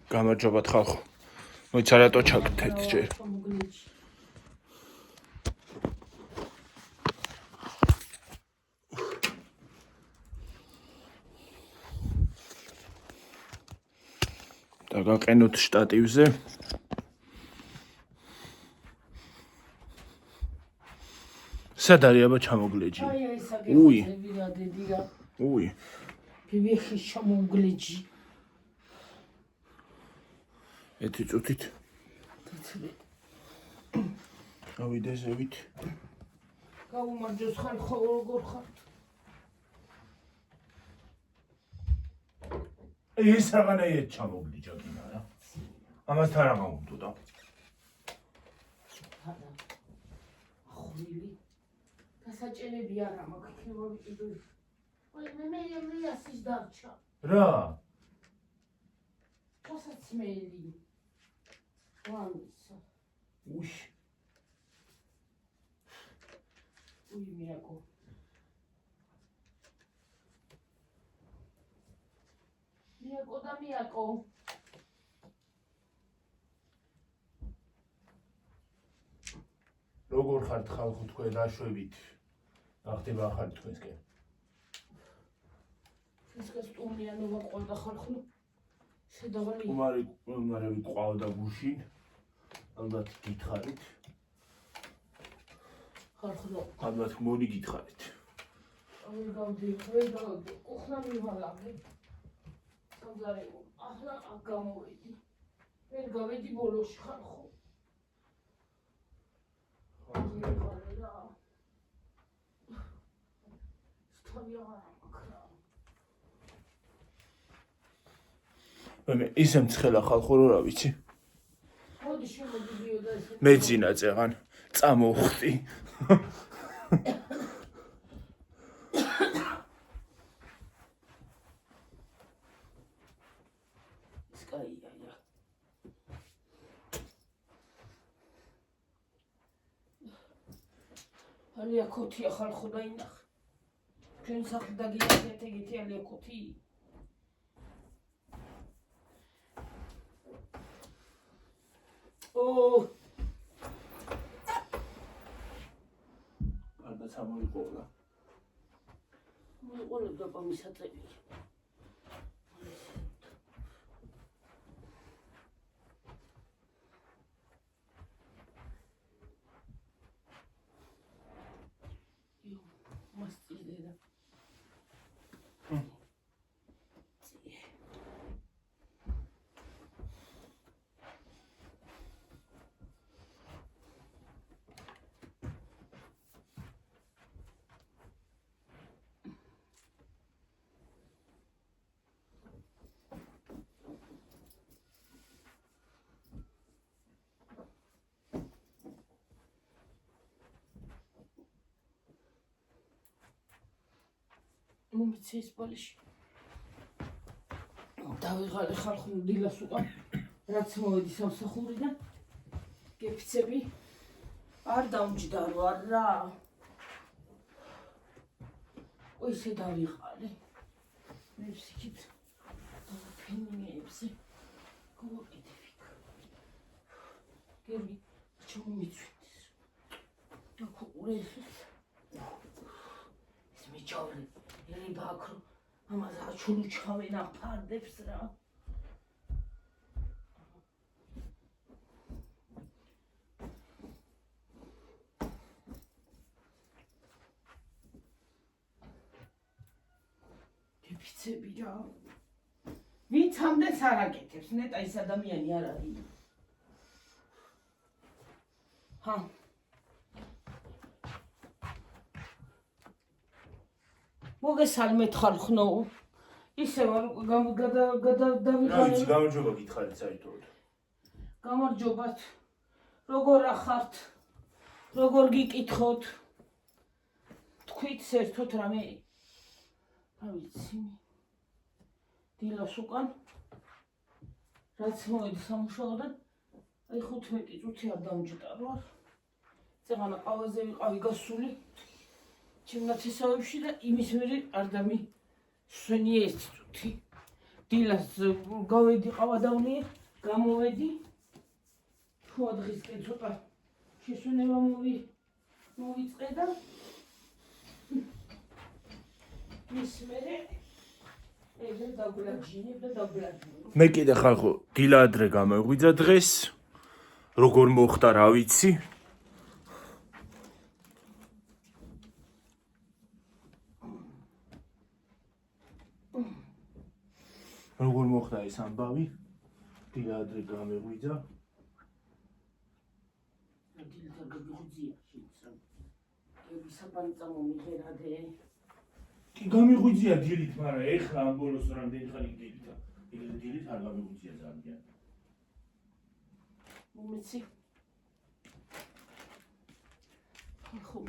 გამარჯობათ ხალხო. მოიცა რატო ჩაგდეთ ჯერ. დაგაყენოთ შტატივზე. სად არის აბა ჩამოგლეჯი? უი. უი. ბიბიხი ჩამოგლეჯი. ეთი წუთით. ავიდე ზევით. გაუმარჯოს ხალხო, როგორ ხართ? ეს რაღაცნაირად ჩამოგლიჯა გინა რა. ამასთან რა გამომდოდა? ახვლილი. დასაჭერები არა მაქვს მოვიჭიდო. მე ასის დარჩა. რა? გასაცმელი. ვანისა. უი. უი მიაკო. მიაკო. როგორ ხართ ხალხო თქვენ დაშვებით? გახდება ახალი თქვენსკენ. ეს გასტუმიანობა ყოლდა ხალხო. შედაღალი. უმარე ვიყავდა გუშინ. ალბათ გითხარით. ხალხო. ალბათ მოდი გითხარით. ვერ გავდი. უხლა მივალაგე. სამზარე ახლა გამოვედი. ვერ გავედი ბოლოში ხალხო. მე ისე მცხელა ხალხო რო რა ვიცი. მოდი შემოდიდიო და ესე. მეძინა წეღან წამოვხდი. სკაია. ალია ქოთია ხალხო დაინახ. ჩვენ სახლ დაგიახეთ ეგეთი ალია ქოთი. კარგად სამოიყოლა. მოიყოლებდა პამისაწები. მასწილდა. მომიცეს ბოლიში. დავიღალე ხალხო დილას უკან. რაც მოვედი სამსახურიდან. გეფიცები. არ დამჯდარო არა. ისე დავიღალე. მე ვსიქით. ფენინეებზე. გავაკეთებ. გები ჩომიცვით. დაკურეს. ეს მიჩავლე. ელი ბაქრო ამაზე აჩურუჩხავენ აფარდებს რა. გეფიცები რა. ვინც ამდენს არ აკეთებს, ნეტა ის ადამიანი არ არის. ჰა მოგესალმეთ ხალხო. ისე ვარ გადავიღალე. გამარჯობა გითხარით საერთოდ. გამარჯობათ. როგორ ახართ? როგორ გიკითხოთ? თქვით საერთოდ რამე? რა ვიცი. დილას უკან რაც მოვედი სამუშაოდან, აი 15 წუთი არ დამჯდარო. წეღანა ყავაზე ვიყავი გასული. ჩემნაცესავებში და იმის მერე არ დამი შვენია ეს წუთი. დილას გავედი ყავადაღნიე, გამოვედი. თუ დღისკენ ცოტა შესვენება მოვიწყე და ის მერე ეგრე დაგვიაჩინებ და დაგვიაჩინებ. მე კიდე ხალხო დილა ადრე გამეღვიძა დღეს. როგორ მოხდა რა ვიცი. როგორ მოხდა ეს ამბავი? დილა ადრე გამეღვიძა. დილა გაგვიძია შეცრა. კი საფანწამო მიღერადე. კი გამეღვიძია დილით, მაგრამ ეხლა ამ ბოლოს რამდენი ხანი დილით. ეგრე დილით არ გამეღვიძია ძალიან. მომიცი. ხო.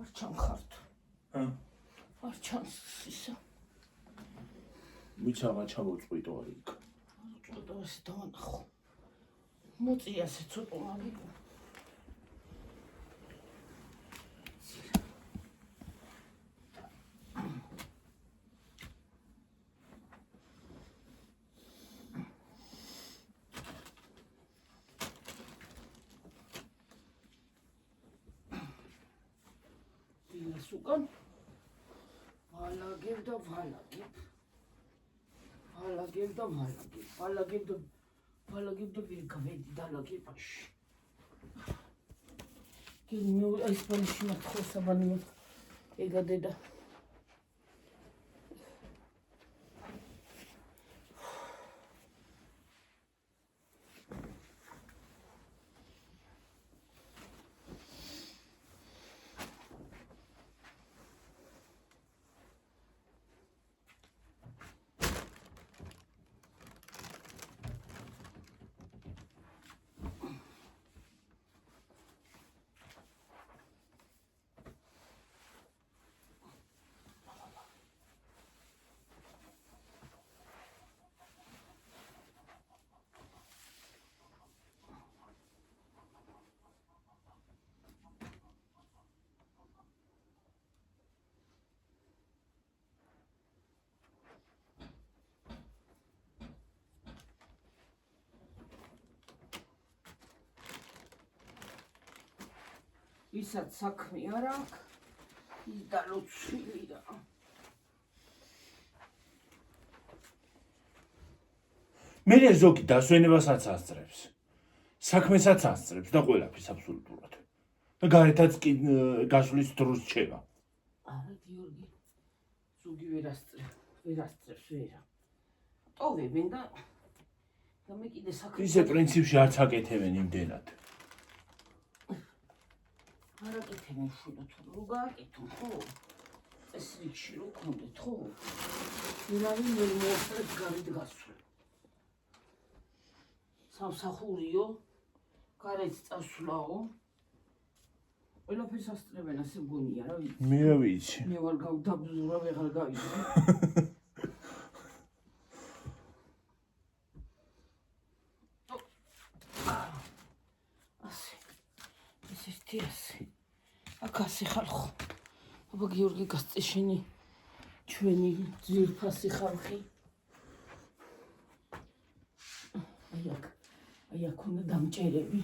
არ ჩამხართ. არ ჩანს ისა. მიცაღა ჩამოწყვიტო არ იქ. წოტა ეს დავანახო. მოწია ასე ცოტა მაგიკო. დილას უკან ვალაგებ და ვალაგებ. ვალაგებ და ვერ გავედი დალაგებაში. კი მე ეს პოლიში მათხო საბანო ეგადედა. ისაც საქმე არ აქვს, ის დალოცვილი რა. მე ზოგი დასვენებასაც ასწრებს. საქმესაც ასწრებს და ყველაფერს აბსოლუტურად. და გარეთაც კი გასვლის დროს რჩება. არა გიორგი, ზოგი ვერ ასწრებს ვერა. ტოვებენ და მე კიდე საქმე. ისე პრინციპში არც აკეთებენ იმდენად. არ აკეთებენ შულა თუ რო გააკეთო ხო? წესრიგში რო გქონდეთ ხო? ვერავინ ვერ მოასწრებს გარეთ გასვლა. სამსახურიო, გარეთ წასვლაო. ყველაფერს ასწრებენ, ასე მგონია რა ვიცი. მე ვიცი. მე ვარ გავდაბზურა, ვეღარ გავიზრდი. ასე. აქ ასე ხალხო. აბა გიორგი გასწეშენი ჩვენი ძვირფასი ხალხი. აი აქ უნდა დამჭერები.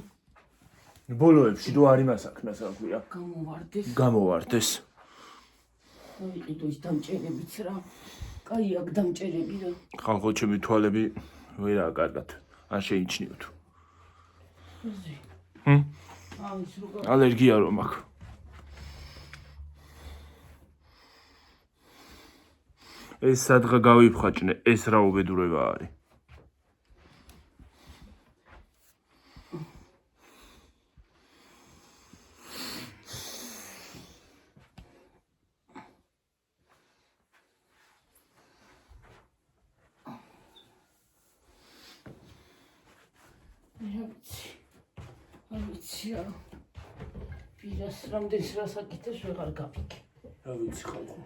ბოლოებში თუ არ იმას საქმეს აქვია. გამოვარდეს. ავიყიდო ის დამჭერებიც რა. კაი აქ დამჭერები რა. ხალხო ჩემი თვალები ვერაა კარგად. არ შეიჩნიოთ. ალერგია რომ აქვს. ეს სადღა გავიფხაჭნე, ეს რა უბედურება არის. არ ვიცი რა. პირას რამდენს რას აკეთებს ვეღარ გავიქე. რა ვიცი ხალხო.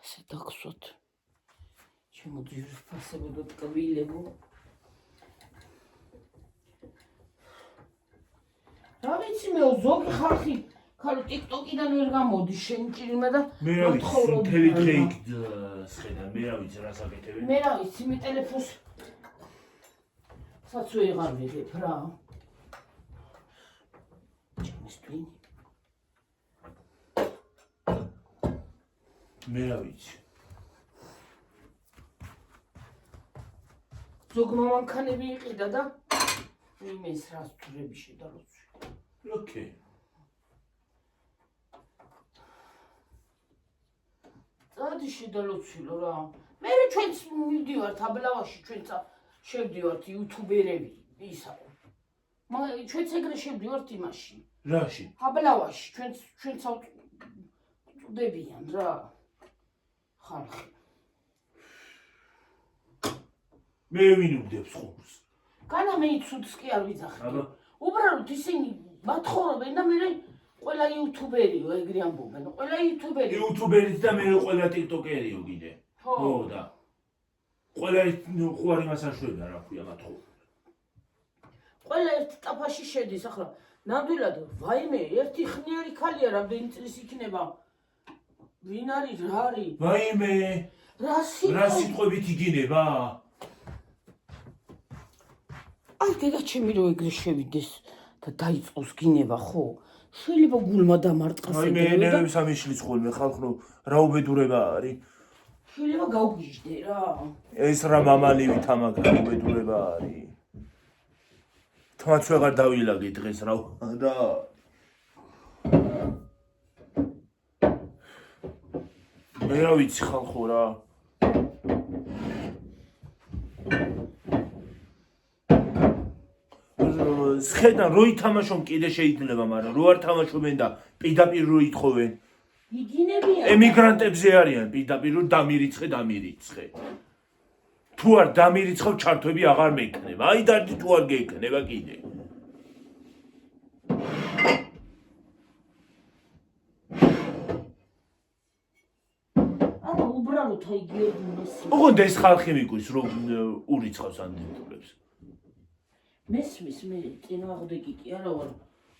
ასე დაგსვათ. ჩემო ძვირფასებო და ტკბილებო. რა ვიცი მე ზოგი ხალხი ხალხი TikTok-იდან ვერ გამოდის შენ ჭირმა და მე რა ვიცი, მთელი დღე იქ სხედა, მე რა ვიცი რას აკეთებენ. მე რა ვიცი, მე ტელეფონს საც ვეღარ ვიღებ რა. ჩემს twin. მე რა ვიცი. ზოგმა მანქანები იყიდა და იმეს რას თურები შედაროც. ოკეი. წადი შედალოცილო რა. მე ჩვენც მივდივართ აბლავაში, ჩვენც შევდივართ იუთუბერები, ისაო. ჩვენც ეგრე შევდივართ იმაში. რაში? აბლავაში, ჩვენც წუდებიან რა. ხალხი. მე ვინ უდებს ხურს? განა მე ცუდს კი არ ვიძახი. აბა. უბრალოდ ისინი მათხოვრობენ და მე ყველა იუთუბერიო ეგრე ამბობენ. ყველა იუთუბერი. იუთუბერიც და მე ყველა ტიკტოკერიო კიდე. ხო და. ყველა ხوار იმას აშვება რა ქვია მათხოვ. ყველა ერთ ტაფაში შედის ახლა. ნამდვილად ვაიმე ერთი ხნიერი ქალია რამდენი წლის იქნება. ვინ არის რა არის? ვაიმე. რა სიტყვებით იგინება? აი დედა ჩემი რო ეგრე შევიდეს და დაიწყოს გინება ხო? შეიძლება გულმა დამარტყას აი მე ნერვებს ამიშლის ხოლმე ხალხო რა უბედურება არის? შეიძლება გავგიჟდე რა. ეს რა მამალივი თამაგრა უბედურება არის. თვაც ვეღარ დავილაგე დღეს რა. მე რა ვიცი ხალხო რა. სხედან რო ითამაშონ კიდე შეიძლება, მაგრამ რო არ თამაშობენ და პირდაპირ რო ითხოვენ. იგინებიან. ემიგრანტებზე არიან პირდაპირ რო დამირიცხე. თუ არ დამირიცხავ ჩართვები აღარ მექნება. აი დარდი თუ არ გექნება კიდე. არა უბრალოდ აი გიორგის. ოღონდ ეს ხალხი მიყვის რომ ურიცხავს ანდენტულებს. მესმის მე წინააღმდეგი კი არა ვარ.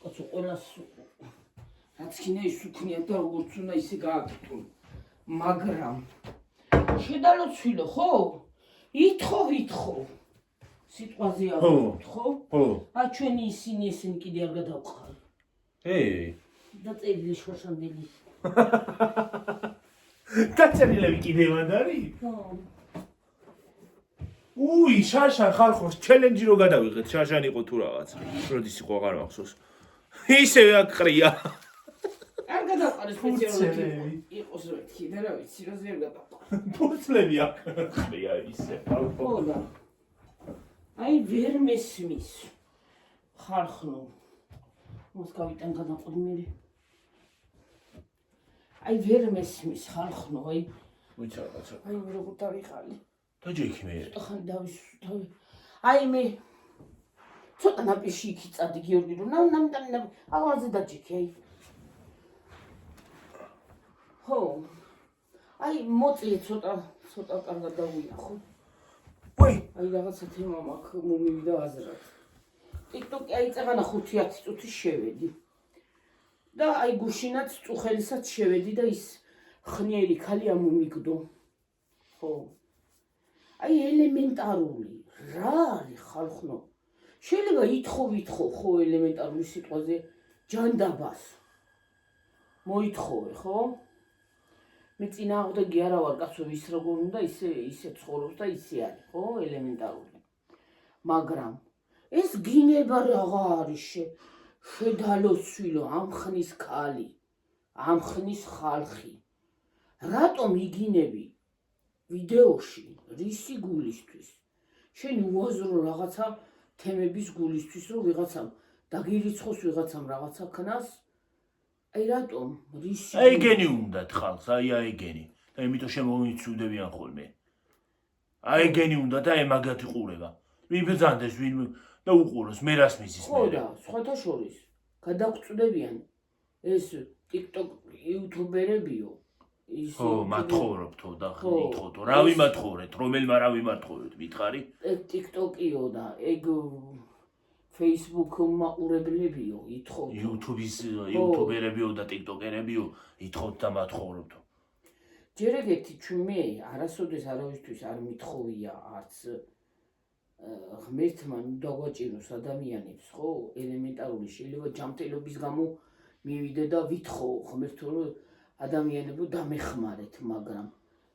კაცო ყველას რაც ქინა ის უქნია და როგორც უნდა ისე გააკეთო. მაგრამ შედალოცვილო ხო? ითხოვ. სიტყვაზე არ ხო? ხო. აი ჩვენი ისინი ესენი კიდე არ გადავყარ. და წერილი შოშანდელი. დაწერილები კიდევ არ არის? ხო. უი, შაშან ხალხოს ჩელენჯი რო გადავიღეთ, შაშან იყო თუ რაღაც. როდის იყო აღარ მახსოვს. ისევე აქ ყრია. არ გადავყარე სპეციალურად. იყოს რა თქი და რა ვიცი, რა ზერ გადავყარე. ფურცლები აქ ყრია ისე. ხო და. აი ვერ მესმის. ხალხო. მოსკოვიდან გადაყოლმერი. აი ვერ მესმის ხალხო, აი. ვიცი რაღაცა. აი როგორ დავიხალი. დაჯექი მე. ხან დავისვი. აი მე ცოტა ნაპირში იქ იწადი გიორგი რომ ნამდვილად აღარზე დაჯექი აი. ხო. აი მოწიე ცოტა კარგად დავინახო. ვაი, აი რაღაცა თემა მაქვს მომივიდა აზრად. TikTok-ი აი წაღანა 5-10 წუთი შევედი. და აი გუშინაც წუხელისაც შევედი და ის ხნიერი ქალი ამომიგდო. ხო. აი ელემენტარული რა არის ხალხო? შეიძლება ითხოვ ხო ელემენტარული სიტყვაზე ჯანდაბას. მოითხოვე ხო? მე წინააღმდეგი არა ვარ კაცო ის როგორ უნდა ისე ცხოვრობს და ისე არის ხო ელემენტარული. მაგრამ ეს გინება რაღა არის შედალოცვილო ამხნის ქალი, ამხნის ხალხი. რატომ იგინები ვიდეოში რისი გულისთვის? შენ უაზრო რაღაცა თემების გულისთვის რომ ვიღაცამ დაგირიცხოს ვიღაცამ რაღაცა ქნას? აი რატომ რისი? აი გენი უნდათ ხალხს, აი გენი. და იმიტომ შემოვიცუდებიან ხოლმე. აი გენი უნდა და აი მაგათი ყურება. ვინ ბრძანდეს, ვინ და უყუროს, მე რას მისის მე. ხო და სხვათა შორის გადაგწუდებიან ეს TikTok იუთუბერებიო. ხო, მათხოვრობთო და ითხოვთო. რავი მათხოვრეთ, რომელმა რავი მათხოვრეთ, მითხარი? TikTok-იო და ეგ Facebook მაყურებლებიო, ითხოვთ. YouTube-ის YouTuber-ებიო და TikToker-ებიო, ითხოვთ და მათხოვრობთ. ჯერ ეგეთი მე არასოდეს არავისთვის არ მithოვია არც ღმერთმა დაგვაჭიროს ადამიანებს, ხო? ელემენტარული შეიძლება ჯანმრთელობის გამო მივიდე და ვითხოვ ღმერთო რომ ადამიანებო დამეხმარეთ, მაგრამ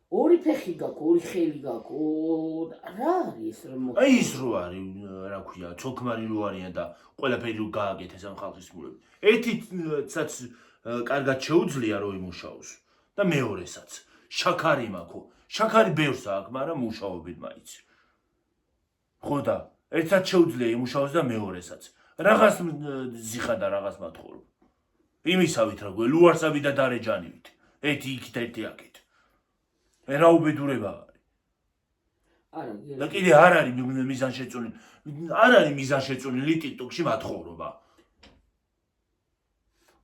ორი ფეხი გაქვს, ორი ხელი გაქვს, რა არის რომ აი ის რო არის, რა ქვია, ცოლქმარი რო არიან და ყველაფერი რო გააკეთეს ამ ხალხის მულები. ერთიცაც კარგად შეუძლია რომ იმუშაოს და მეორესაც შაქარი მაქვს. შაქარი ბევრს აქვს, მაგრამ მუშაობენ მაინც. ხო და ერთსაც შეუძლია იმუშაოს და მეორესაც. რაღაც ზიხა და რაღაც მათხოვრო. იმისავით რა გვე, ლუარსაბი და დარეჯანივით. ერთი იქით, ერთი აქეთ. რა უბედურება არის. არა, და კიდე არ არის მიზანშეწონილი. არ არის მიზანშეწონილი TikTok-ში მათხოვრობა.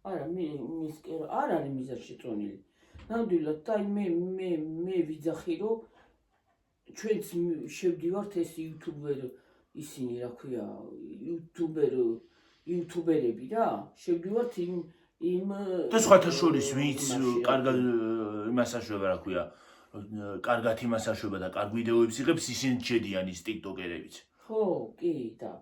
არა, მის კი არ არის მიზანშეწონილი. ნამდვილად და მე ვიძახი რომ ჩვენც შევდივართ ეს YouTuber ისინი რა ქვია, YouTuber-ები რა, შევდივართ იმ და სხვათა შორის ვინც კარგად იმას აშვება რა ქვია, კარგად იმას აშვება და კარგ ვიდეოებს იღებს, ისინი შედიან ის TikToker-ებიც. ხო, კი და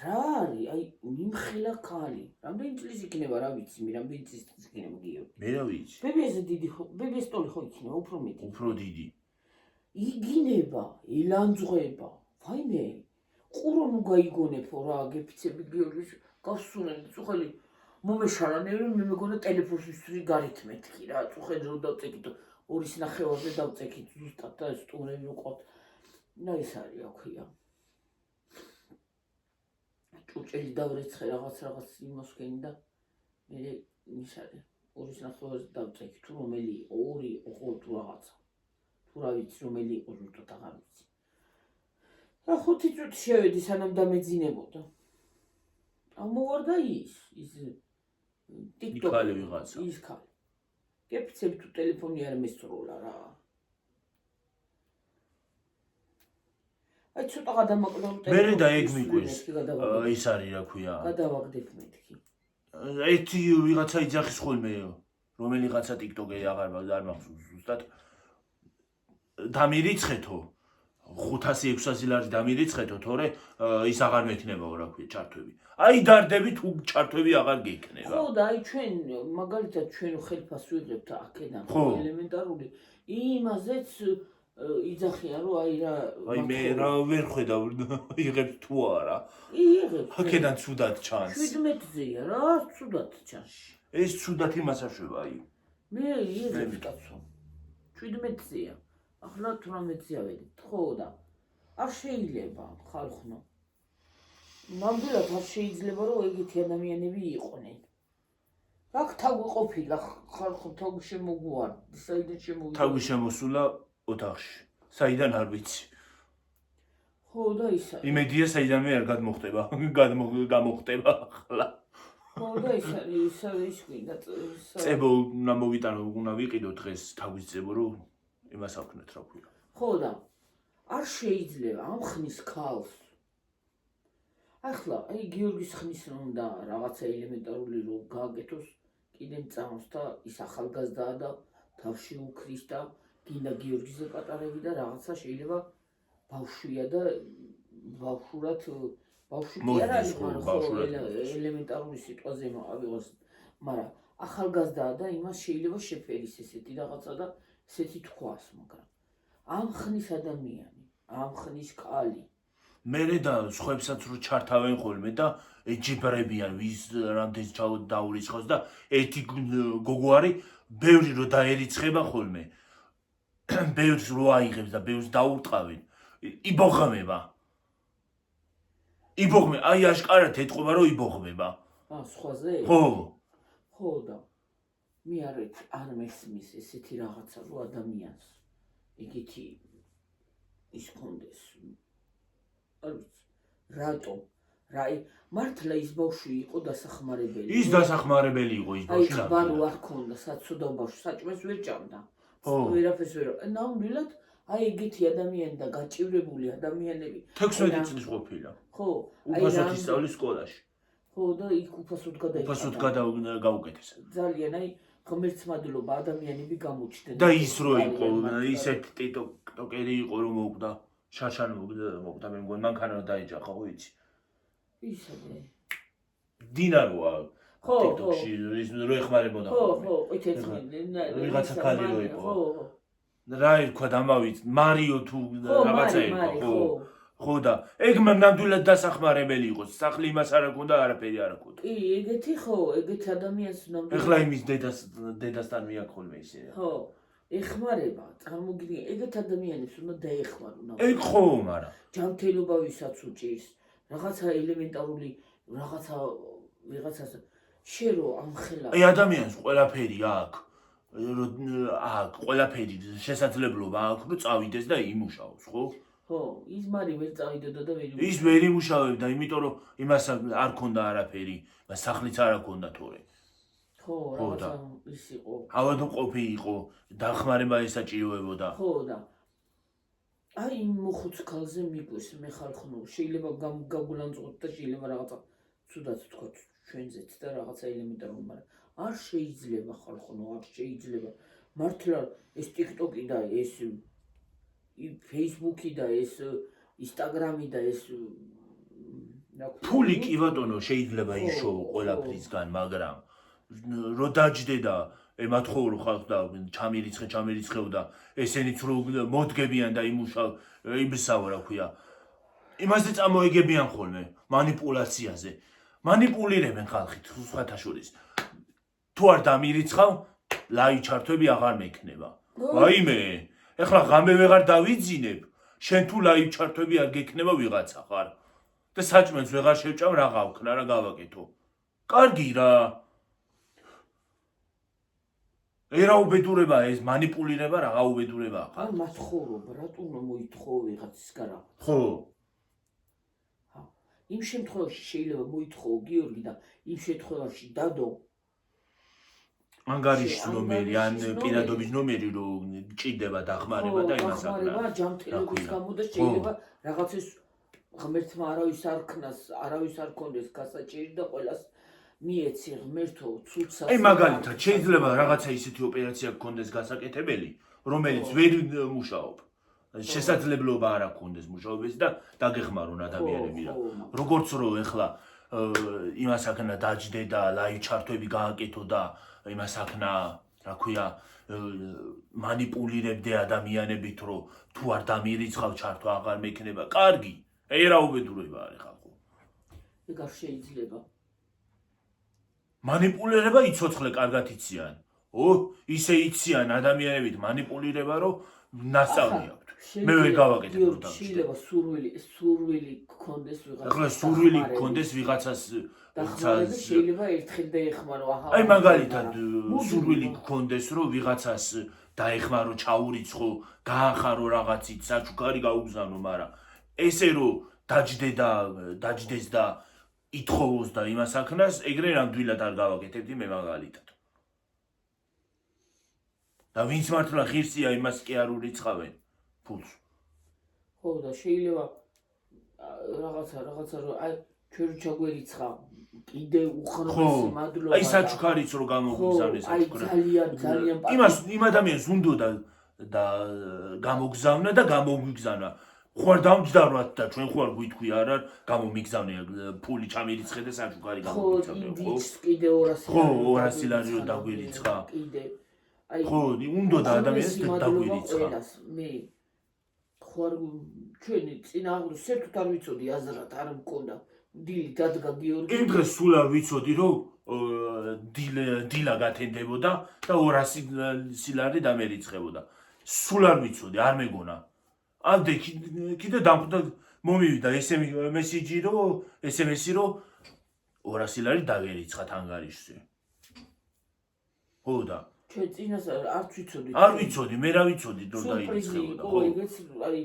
რა არის, აი მიმხელა ქალი. რამდენი წლის იქნება, რა ვიცი, რამდენი წლის იქნება გიორგი. მე რა ვიცი. ბებიაზე დიდი ხო, ბებიას ტოლი ხო იქნება, უფრო მეტი. უფრო დიდი. იგინება, ილანძღვება. ვაიმე, ყურო ნუ გაიგონებო რა, გეფიცები გიორგის გასწუნელი, წუხელი მომეშალანები, მე მეგონა ტელეფონს ვისვრი გარეთ მეთქი რა, წუხელი რო დავწეკით, 2:30-ზე დავწეკით ზუსტად და სტუმრები ვიყავთ. და ეს არის რა ქვია. ჭუჭელი დავრეცხე რაღაც იმოსკენი და მე ის არის 2:30-ზე დავწეკით, თუ რომელი იყო, 2 იყო ხო თუ რაღაცა. თუ რა ვიცი რომელი იყო ზუსტად აღარ ვიცი. და 5 წუთი შევედი სანამ დამეძინებოდა. ამოვარდა ის TikTok იქალი ვიღაცა. ის ქალი. გეფიცები თუ ტელეფონი არ მესწროლა რა. აი ცოტა გადამაკლდო მე და ეგ მიყვეს. ის არის რა ქვია. გადავაგდებ მეთქი. ერთი ვიღაცა იძახის ხოლმე, რომელიღაცა TikTok-ერი აღარ მახსოვს ზუსტად. დამირიცხეთო 500-600 ლარი დამირიცხეთო, თორე ის აღარ მექნებაო რა ქვია ჩართვები. აი დარდები თუ ჩართვები აღარ გექნება. ხო და აი ჩვენ მაგალითად ჩვენ ხელფას ვიღებთ აქედან ელემენტარული იმაზეც იძახია რომ აი რა აი მე რა ვერ ხედავ იღებს თუ არა. იღებს. აქედან ცუდად ჩანს. 17-ზეა რა, ცუდად ჩანს. ეს ცუდად იმას აშვება აი. მე იღებს კაცო. 17-ზეა. ახლა 18-ზე ავედით, ხო და არ შეიძლება ხალხო. ნამდვილად არ შეიძლება რომ ეგეთი ადამიანები იყვნენ. აქ თავი ყოფილა ხალხო თავი შემოგვარ, საიდან შემოვიდა. თავი შემოსულა ოთახში. საიდან არ ვიცი. ხო და ისა. იმედია საიდანვე არ გადმოხტება. გამოხტება ახლა. ხო და ისა ის გვინდა წებო უნდა მოვიტანო, უნდა ვიყიდო დღეს თავის წებო რომ იმას აქვთ რა ქვია. ხო და არ შეიძლება ამ ხნის ქალს. ახლა აი გიორგის ხნის უნდა რაღაცა ელემენტარული რო გააკეთოს, კიდე წამოს და ის ახალგაზრდაა და თავში უქრის და გინდა გიორგიზე პატარები და რაღაცა შეიძლება ბავშვია და ბავშვურად ბავშვი კი არ არის, ელემენტარული სიტყვაზე ავიღოს, მაგრამ ახალგაზრდაა და იმას შეიძლება შეფერის ესეთი რაღაცა და ესეთი თქواس, მაგრამ ამ ხნის ადამიანი, ამ ხნის ქალი მერე და სხვებსაც რო ჩართავენ ხოლმე და ეჯიბრებიან ვის რამდენს დაურიცხავს და ერთი გოგო არის ბევრი რო დაერიცხება ხოლმე ბევრს რო აიღებს და ბევრს დაურტყავენ იბოღმება აი აშკარად ეთყობა რომ იბოღმება სხვაზე ხო და მე არ მესმის ესეთი რაღაცა რო ადამიანს ეგეთი ის კონდეს არ ვიცი რატომ რაი მართლა ის ბავშვი იყო დასახმარებელი ის დასახმარებელი იყო ის ბავშვი აი ბარო არ ქონდა საცოდო ბავშვი საჭმეს ვერ ჭამდა ვერაფერს ვერ ნამდვილად აი ეგეთი ადამიანი და გაჭირებული ადამიანები 16 წლის ყოფილა. ხო უფასოდ ისწავლის სკოლაში. ხო და იქ უფასოდ უფასოდ გაუკეთესა. ძალიან აი ღმერთს მადლობა ადამიანები გამოჩნდნენ და ის რო იყო, ისეთ ტიკტოკერი იყო რომ მოკვდა. შაშან მოკვდა მე მგონი მანქანა დაიჯახა ხო იცი? ისე დინაროა ხო ტიკტოკში ის რო ეხმარებოდა ხო ხო ყვითელი ვიღაცა ქალი რო იყო. რა ერქვა დამავით მარიო თუ რაღაცა ერქვა ხო ხო და ეგ ნამდვილად დასახმარებელი იყო სახლი იმას არ აქვს არაფერი არ აქვს კი ეგეთი ხო ეგეთი ადამიანს ნამდვილად ეხლა იმის დედასთან მიაქოლმე ისე ხო ეხმარება წარმოგიდგენ ეგეთ ადამიანებს უნდა დაეხმარო ეგ ხო მაგრამ ჯანმრთელობა ვისაც უჭირს რაღაცა ელემენტარული რაღაცა ვიღაცას შენ რო ამხელა აი ადამიანს ყველაფერი აქვს აქ ყველაფერი შესაძლებლობა აქვს რომ წავიდეს და იმუშაოს ხო ხო ის მარი ვერ წავიდოდა და ვერ ის ვერ იმუშავებდა იმიტომ რომ იმას არ ქონდა არაფერი სახლიც არ ქონდა თორე ხო რაღაცა ის იყო ავადმყოფი იყო დახმარება ესაჭიროებოდა ხო და აი მოხუც ქალზე მიგვეს მე ხალხნო შეიძლება გაგულანძღოთ და შეიძლება რაღაცა ცუდად თქვათ ჩვენზეც და რაღაცა ელემენტარული მაგრამ არ შეიძლება ხალხნო არ შეიძლება მართლა ეს TikTok-ი და ეს Facebook-ი და ეს Instagram-ი და ეს ფული კი ბატონო შეიძლება იშოვო ყველაფრისგან მაგრამ რო დაჯდედა ემათხოვრო ხალხს და ჩამერიცხეო და ესენიც რო მოდგებიან და იმისაო რა ქვია იმაზე წამოეგებიან ხოლმე მანიპულაციაზე მანიპულირებენ ხალხით სხვათა შორის თუ არ დამირიცხავ ლაი ჩართვები აღარ მექნება ვაიმე ეხლა ღამე ვეღარ დავიძინებ შენ თუ ლაი ჩართვები არ გექნება ვიღაცა ხარ და საჭმელს ვეღარ შევჭამ რა გავქნა რა გავაკეთო კარგი რა ერა უბედურება ეს მანიპულირება რა უბედურება ხარ არ მათხოვრობ რატომ მოითხოვ ვიღაცისგან რა ხო იმ შემთხვევაში შეიძლება მოითხოვ გიორგი და იმ შემთხვევაში დადო ანგარიშის ნომერი ან პირადობის ნომერი რო ჭირდება დახმარება და იმას დახმარება ჯანმრთელობის გამო და შეიძლება რაღაცის ღმერთმა არავის არ ქნას არავის არ ქონდეს გასაჭირი და ყველას მიეცი ღმერთო ცუდსა აი მაგალითად შეიძლება რაღაცა ისეთი ოპერაცია გქონდეს გასაკეთებელი რომელიც ვერ მუშაობ შესაძლებლობა არ აქვს მუშაობის და დაგეხმარონ ადამიანები რა როგორც რო ეხლა იმას აქნა დაჯდე და ლაივ ჩართვები გააკეთო და იმას აქნა რა ქვია მანიპულირებდე ადამიანებით რომ თუ არ დამირიცხავ ჩართვა აღარ მექნება კარგი აი რა უბედურება არის ხალხო ეგ არ შეიძლება მანიპულირება იცოცხლე კარგად იციან ო ისე იციან ადამიანებით მანიპულირება რომ ნასწავლი აქვთ მე ვერ გავაკეთებ რომ შეიძლება სურვილი გქონდეს ვიღაცას ახლა სურვილი გქონდეს ვიღაცას შეიძლება ერთხელ დაეხმარო აჰა აი მაგალითად სურვილი გქონდეს რომ ვიღაცას დაეხმარო ჩაურიცხო გაახარო რაღაცით საჩუქარი გაუგზავნო მაგრამ ესე რომ დაჯდეს და ითხოვოს და იმას აქნას ეგრე ნამდვილად არ გავაკეთებდი მე მაგალითად და ვინც მართლა ღირსია იმას კი არ ურიცხავენ ფულს ხო და შეიძლება რაღაცა რომ აი ჩვენ ჩაგვერიცხა კიდე უხრმესი მადლობა აი საჩუქარიც რო გამოგზავნეს საჩუქარი ძალიან იმას იმ ადამიანს უნდა და გამოგზავნა და გამოგიგზავნა ხوار დამჯდაროთ და ჩვენ ხوار გვითქვი არა გამომიგზავნე ფული ჩამერიცხე და საჩუქარი გამოგიგზავნე ხო კიდე 200 ხო 200 ლარი რო დაგვერიცხა კიდე აი ხო უნდა და ადამიანს დაგვერიცხა მე ხوار ჩვენი წინააღმდეგ საერთოდ არ ვიცოდი აზრად არ მქონდა დილი დადგა გიორგი იმ დღეს სულ არ ვიცოდი რომ დილა გათენდებოდა და 200 ლარი დამერიცხებოდა სულ არ ვიცოდი არ მეგონა ამდე კიდე დამხვდა მომივიდა მესიჯი რომ SMS-ი რომ 200 ლარი დაგერიცხათ ანგარიშზე ხო და ჩვენ წინას არ ვიცოდი არ ვიცოდი მე რა ვიცოდი რომ დაერიცხებოდა ხო ეგეც აი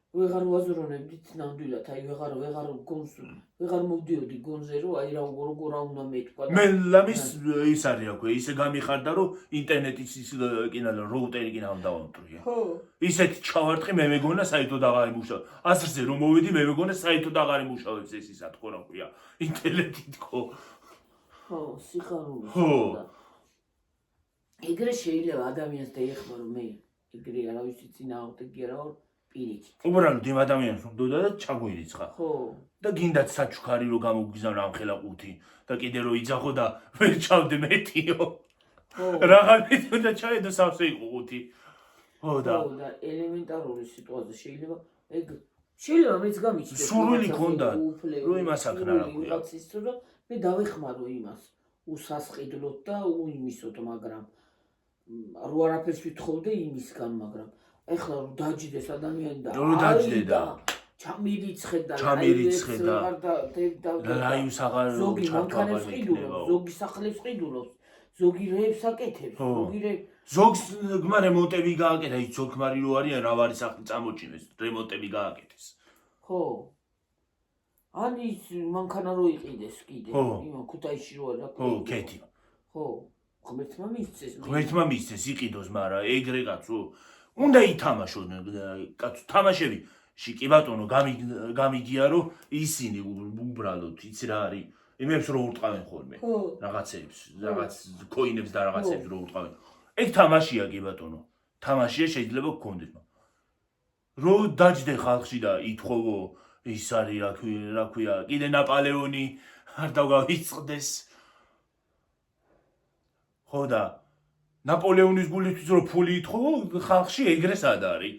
ვეღარ ვაზრონებდით ნამდვილად, აი ვეღარ მოვდიოდი გონზე, რომ აი როგორ უნდა მეთქვა. მე ლამის ის არის რა ქვია, ისე გამიხარდა რომ ინტერნეტის ის კინა როუტერი კინა ამ დავამტრია. ხო. ისეთ ჩავარტყი მე მეგონა საერთოდ აღარ იმუშავებს. ასრზე რომ მოვიდი მე მეგონა საერთოდ აღარ იმუშავებს ეს ისა თქო რა ქვია. ინტერნეტი თქო. ხო, სიხარული. ხო. ეგრე შეიძლება ადამიანს დაეხმარო მე. ეგრე არავის წინააღმდეგი არა ვარ პირიქით. უბრალოდ იმ ადამიანს უნდა და ჩაგვირიცხა. ხო. და გინდათ საჩუქარი რომ გამოგგზავნა ამ ხელა ყუთი და კიდე რომ იძახო და ვერ ჩავდე მეტიო. ხო. რაღაცით უნდა ჩაედო სავსე იყო ყუთი. ხო და ელემენტარული სიტუაცია შეიძლება მეც გამიჩნდეს. სურვილი გქონდა რომ იმას აკრა რა ქვია. ვიღაცის რომ მე დავეხმარო იმას. უსასყიდლოთ და უიმისოთ, მაგრამ რო არაფერს ვითხოვდე იმისგან, მაგრამ ეხლა რომ დაჯდეს ადამიანი და რომ დაჯდე და ჩამირიცხე და რაიუს აღარ ზოგი მანქანებს ყიდულობს, ზოგი სახლებს ყიდულობს, ზოგი რეებს აკეთებს, ზოგს გმა რემონტები გააკეთა, ის ზოგმარი რო არიან რა ვარი სახლი წამოჭინეს, რემონტები გააკეთეს. ხო. ან ის მანქანა რო იყიდეს კიდე, იმ ქუთაისში რო არა. ხო, კეთი. ხო. ღმერთმა მისცეს. ღმერთმა მისცეს იყიდოს, მაგრამ ეგრე კაცო უნდა ითამაშო კაცო თამაშები კი ბატონო გამიგია რომ ისინი უბრალოდ იცი რა არის იმებს რო ურტყავენ ხოლმე რაღაცებს რაღაც კოინებს და რაღაცებს რო ურტყავენ ეგ თამაშია კი ბატონო თამაშია შეიძლება გქონდეს რო დაჯდე ხალხში და ითხოვო ის არის რა ქვია კიდე ნაპოლეონი არ დავგავიწყდეს ხო და ნაპოლეონის გულისთვის რო ფული ითხოვო ხალხში ეგრე სად არის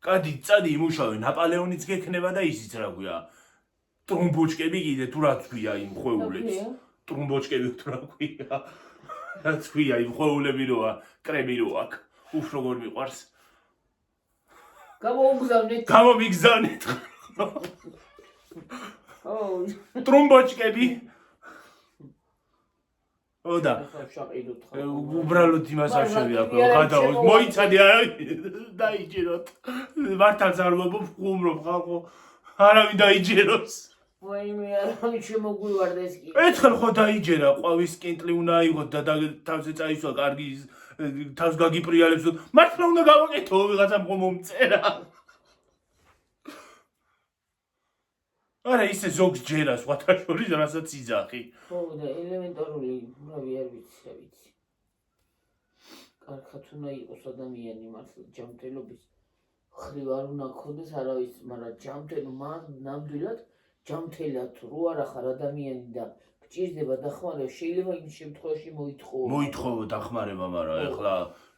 კადი წადი იმუშავე ნაპოლეონიც გექნება და ისიც რა ქვია ტრომბოჩკები კიდე თუ რა თქვია იმ ხვეულებს ტრომბოჩკები თუ რა ქვია რა თქვია იმ ხვეულები როა კრემი რო აქ უფ როგორ მიყვარს გამომიგზავნეთ ტრომბოჩკები ოდა უბრალოდ იმას არ შევია გადაოს მოიცადე დაიჯეროთ მართალს არ ვუმრობ ხალხო არავინ დაიჯეროს ვაიმე არავინ შემოგვივარდეს კი ერთხელ ხო დაიჯერა ყვავის კენტლი უნდა აიღოთ და თავზე წაისვა კარგი თავს გაგიპრიალებს მართლა უნდა გავაკეთო ვიღაცამ ხომ მომწერა არა ისე ზოგს ჯერას სხვათა შორის რასაც იძახი ხო და ელემენტარული რავი არ ვიცი კარგად უნდა იყოს ადამიანი მართლა ჯანმრთელობის ხრივ არ უნდა გქონდეს არავის მაგრამ ნამდვილად ჯანმრთელად რო არ ახარ ადამიანი და გჭირდება დახმარება შეიძლება იმ შემთხვევაში მოითხოვო დახმარება მაგრამ ეხლა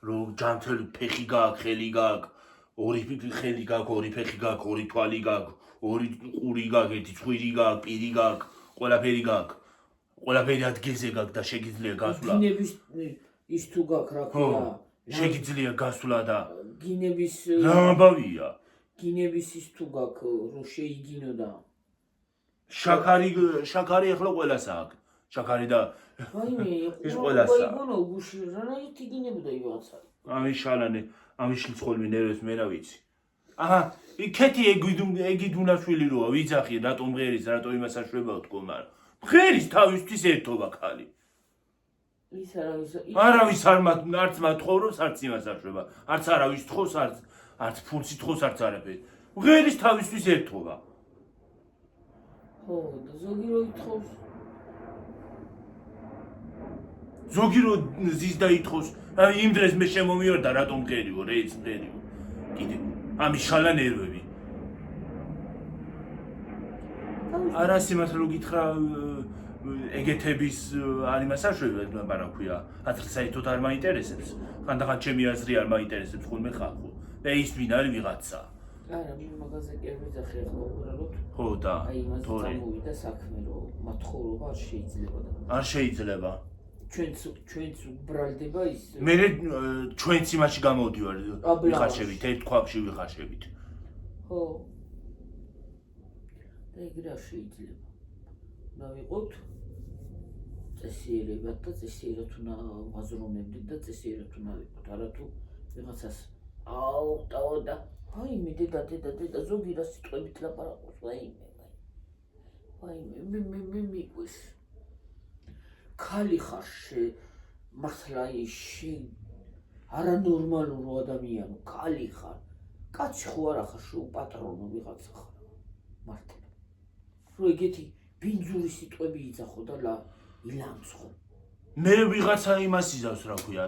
რომ ჯანმრთელი ფეხი გაქვს ხელი გაქვს ორი ხელი გაქვს ორი ფეხი გაქვს ორი თვალი გაქვს ორი ყური გაქვს ერთი ცხვირი გაქვს პირი გაქვს ყველაფერი გაქვს ყველაფერი ადგილზე გაქვს და შეგიძლია გასვლა გინების ის თუ გაქვს რა ქვია შეგიძლია გასვლა და გინების რა ამბავია გინების ის თუ გაქვს რომ შეიგინო და შაქარი ახლა ყველას აქვს შაქარი და ვაიმე ის ყველას აქვს გონო გუში რანაირად იგინებოდა იმაცა ამის შალანე ამის ხოლმე ნერვებს მე რა ვიცი აჰა იქეთი ეგიდუნაშვილი როა ვიძახი რატომ ღერის რატომ იმას აშვებაო თქო მაგრამ ღერის თავისთვის ერთობა ხალი ის არავის არც მათხოვრობს არც იმას აშვება არც არავის თხოვს არც ფულს ითხოვს არც არაფერი ღერის თავისთვის ერთობა ხო და ზოგი რო ითხოვს ზოგი რო ზის და ითხოვს იმ დღეს მე შემომიორდა რატომ ღერიო რეიც ღერიო კიდე ამის შალა ნერვები არა სიმართლე რო გითხრა ეგეთების არ იმას აშვება მაგრამ ქვია ათრე საერთოდ არ მაინტერესებს ხანდახან ჩემი აზრი არ მაინტერესებს ხოლმე ხალხო და ის ვინ არის ვიღაცა არა მე მაგაზე კი არ ვიძახი ახლა უბრალოდ ხო და აი იმას გამოვიდა საქმე რომ მათხოვრობა არ შეიძლება ჩვენც უბრალდება ის მე ჩვენც იმაში გამოვდივარ ვიხარშებით ერთ ქვაბში ვიხარშებით ხო და ეგ რა შეიძლება დავიყოთ წესიერებად და წესიერად უნდა ვაზროვნებდით და წესიერად უნდა ვიყოთ არა თუ ვიღაცას აუ და ვაიმე დედა ზოგი რა სიტყვებით ლაპარაკობს ვაიმე მე მიყვეს ქალი ხარ მართლა არანორმალურ ადამიანო ქალი ხარ კაცი ხო არა ხარ პატრონო ვიღაცა ხარ მართლა რო ეგეთი ბინძური სიტყვები იძახო და ილამს ხო მე ვიღაცა იმას იზავს რა ქვია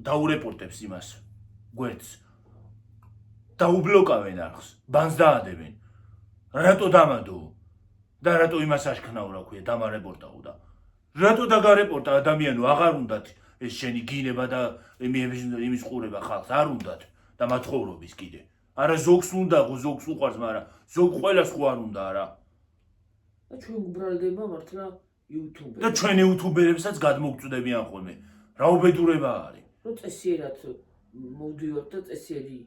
დაურეპორტებს იმას გვერდს დაუბლოკავენ არხს ბანს დაადებენ რატო დამადო და რატო იმას აშქნაო რა ქვია დამარეპორტაო და რატო დაგარეპორტა ადამიანო აღარ უნდათ ეს შენი გინება და იმის ყურება ხალხს არ უნდათ და მათხოვრობის კიდე არა ზოგს უნდა ზოგს უყვარს მაგრამ ზოგ ყველას ხო არ უნდა არა და ჩვენ უბრალდება მართლა YouTube-ზე და ჩვენ YouTube-ერებსაც გადმოგწვდებიან ხოლმე რა უბედურება არის რო წესიერად მოვდივართ და წესიერი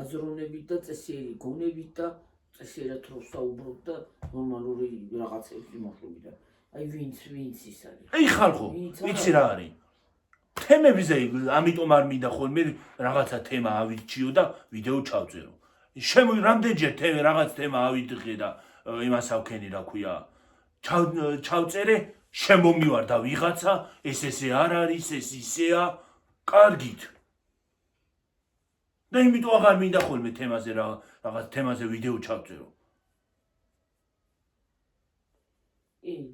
აზროვნებით და წესიერი გონებით და წესიერად რო საუბრობ და ნორმალური რაღაცები მოხდები და აი ვინც ის არის აი ხალხო იცი რა არის თემებზე ამიტომ არ მინდა ხოლმე რაღაცა თემა ავირჩიო და ვიდეო ჩავწერო რამდენჯერ რაღაც თემა ავიდღე და იმას ავქენი რა ქვია ჩავწერე შემომივარ და ვიღაცა ესე არ არის ეს ისეა კარგით და იმიტომ აღარ მინდა ხოლმე თემაზე რაღაც თემაზე ვიდეო ჩავწერო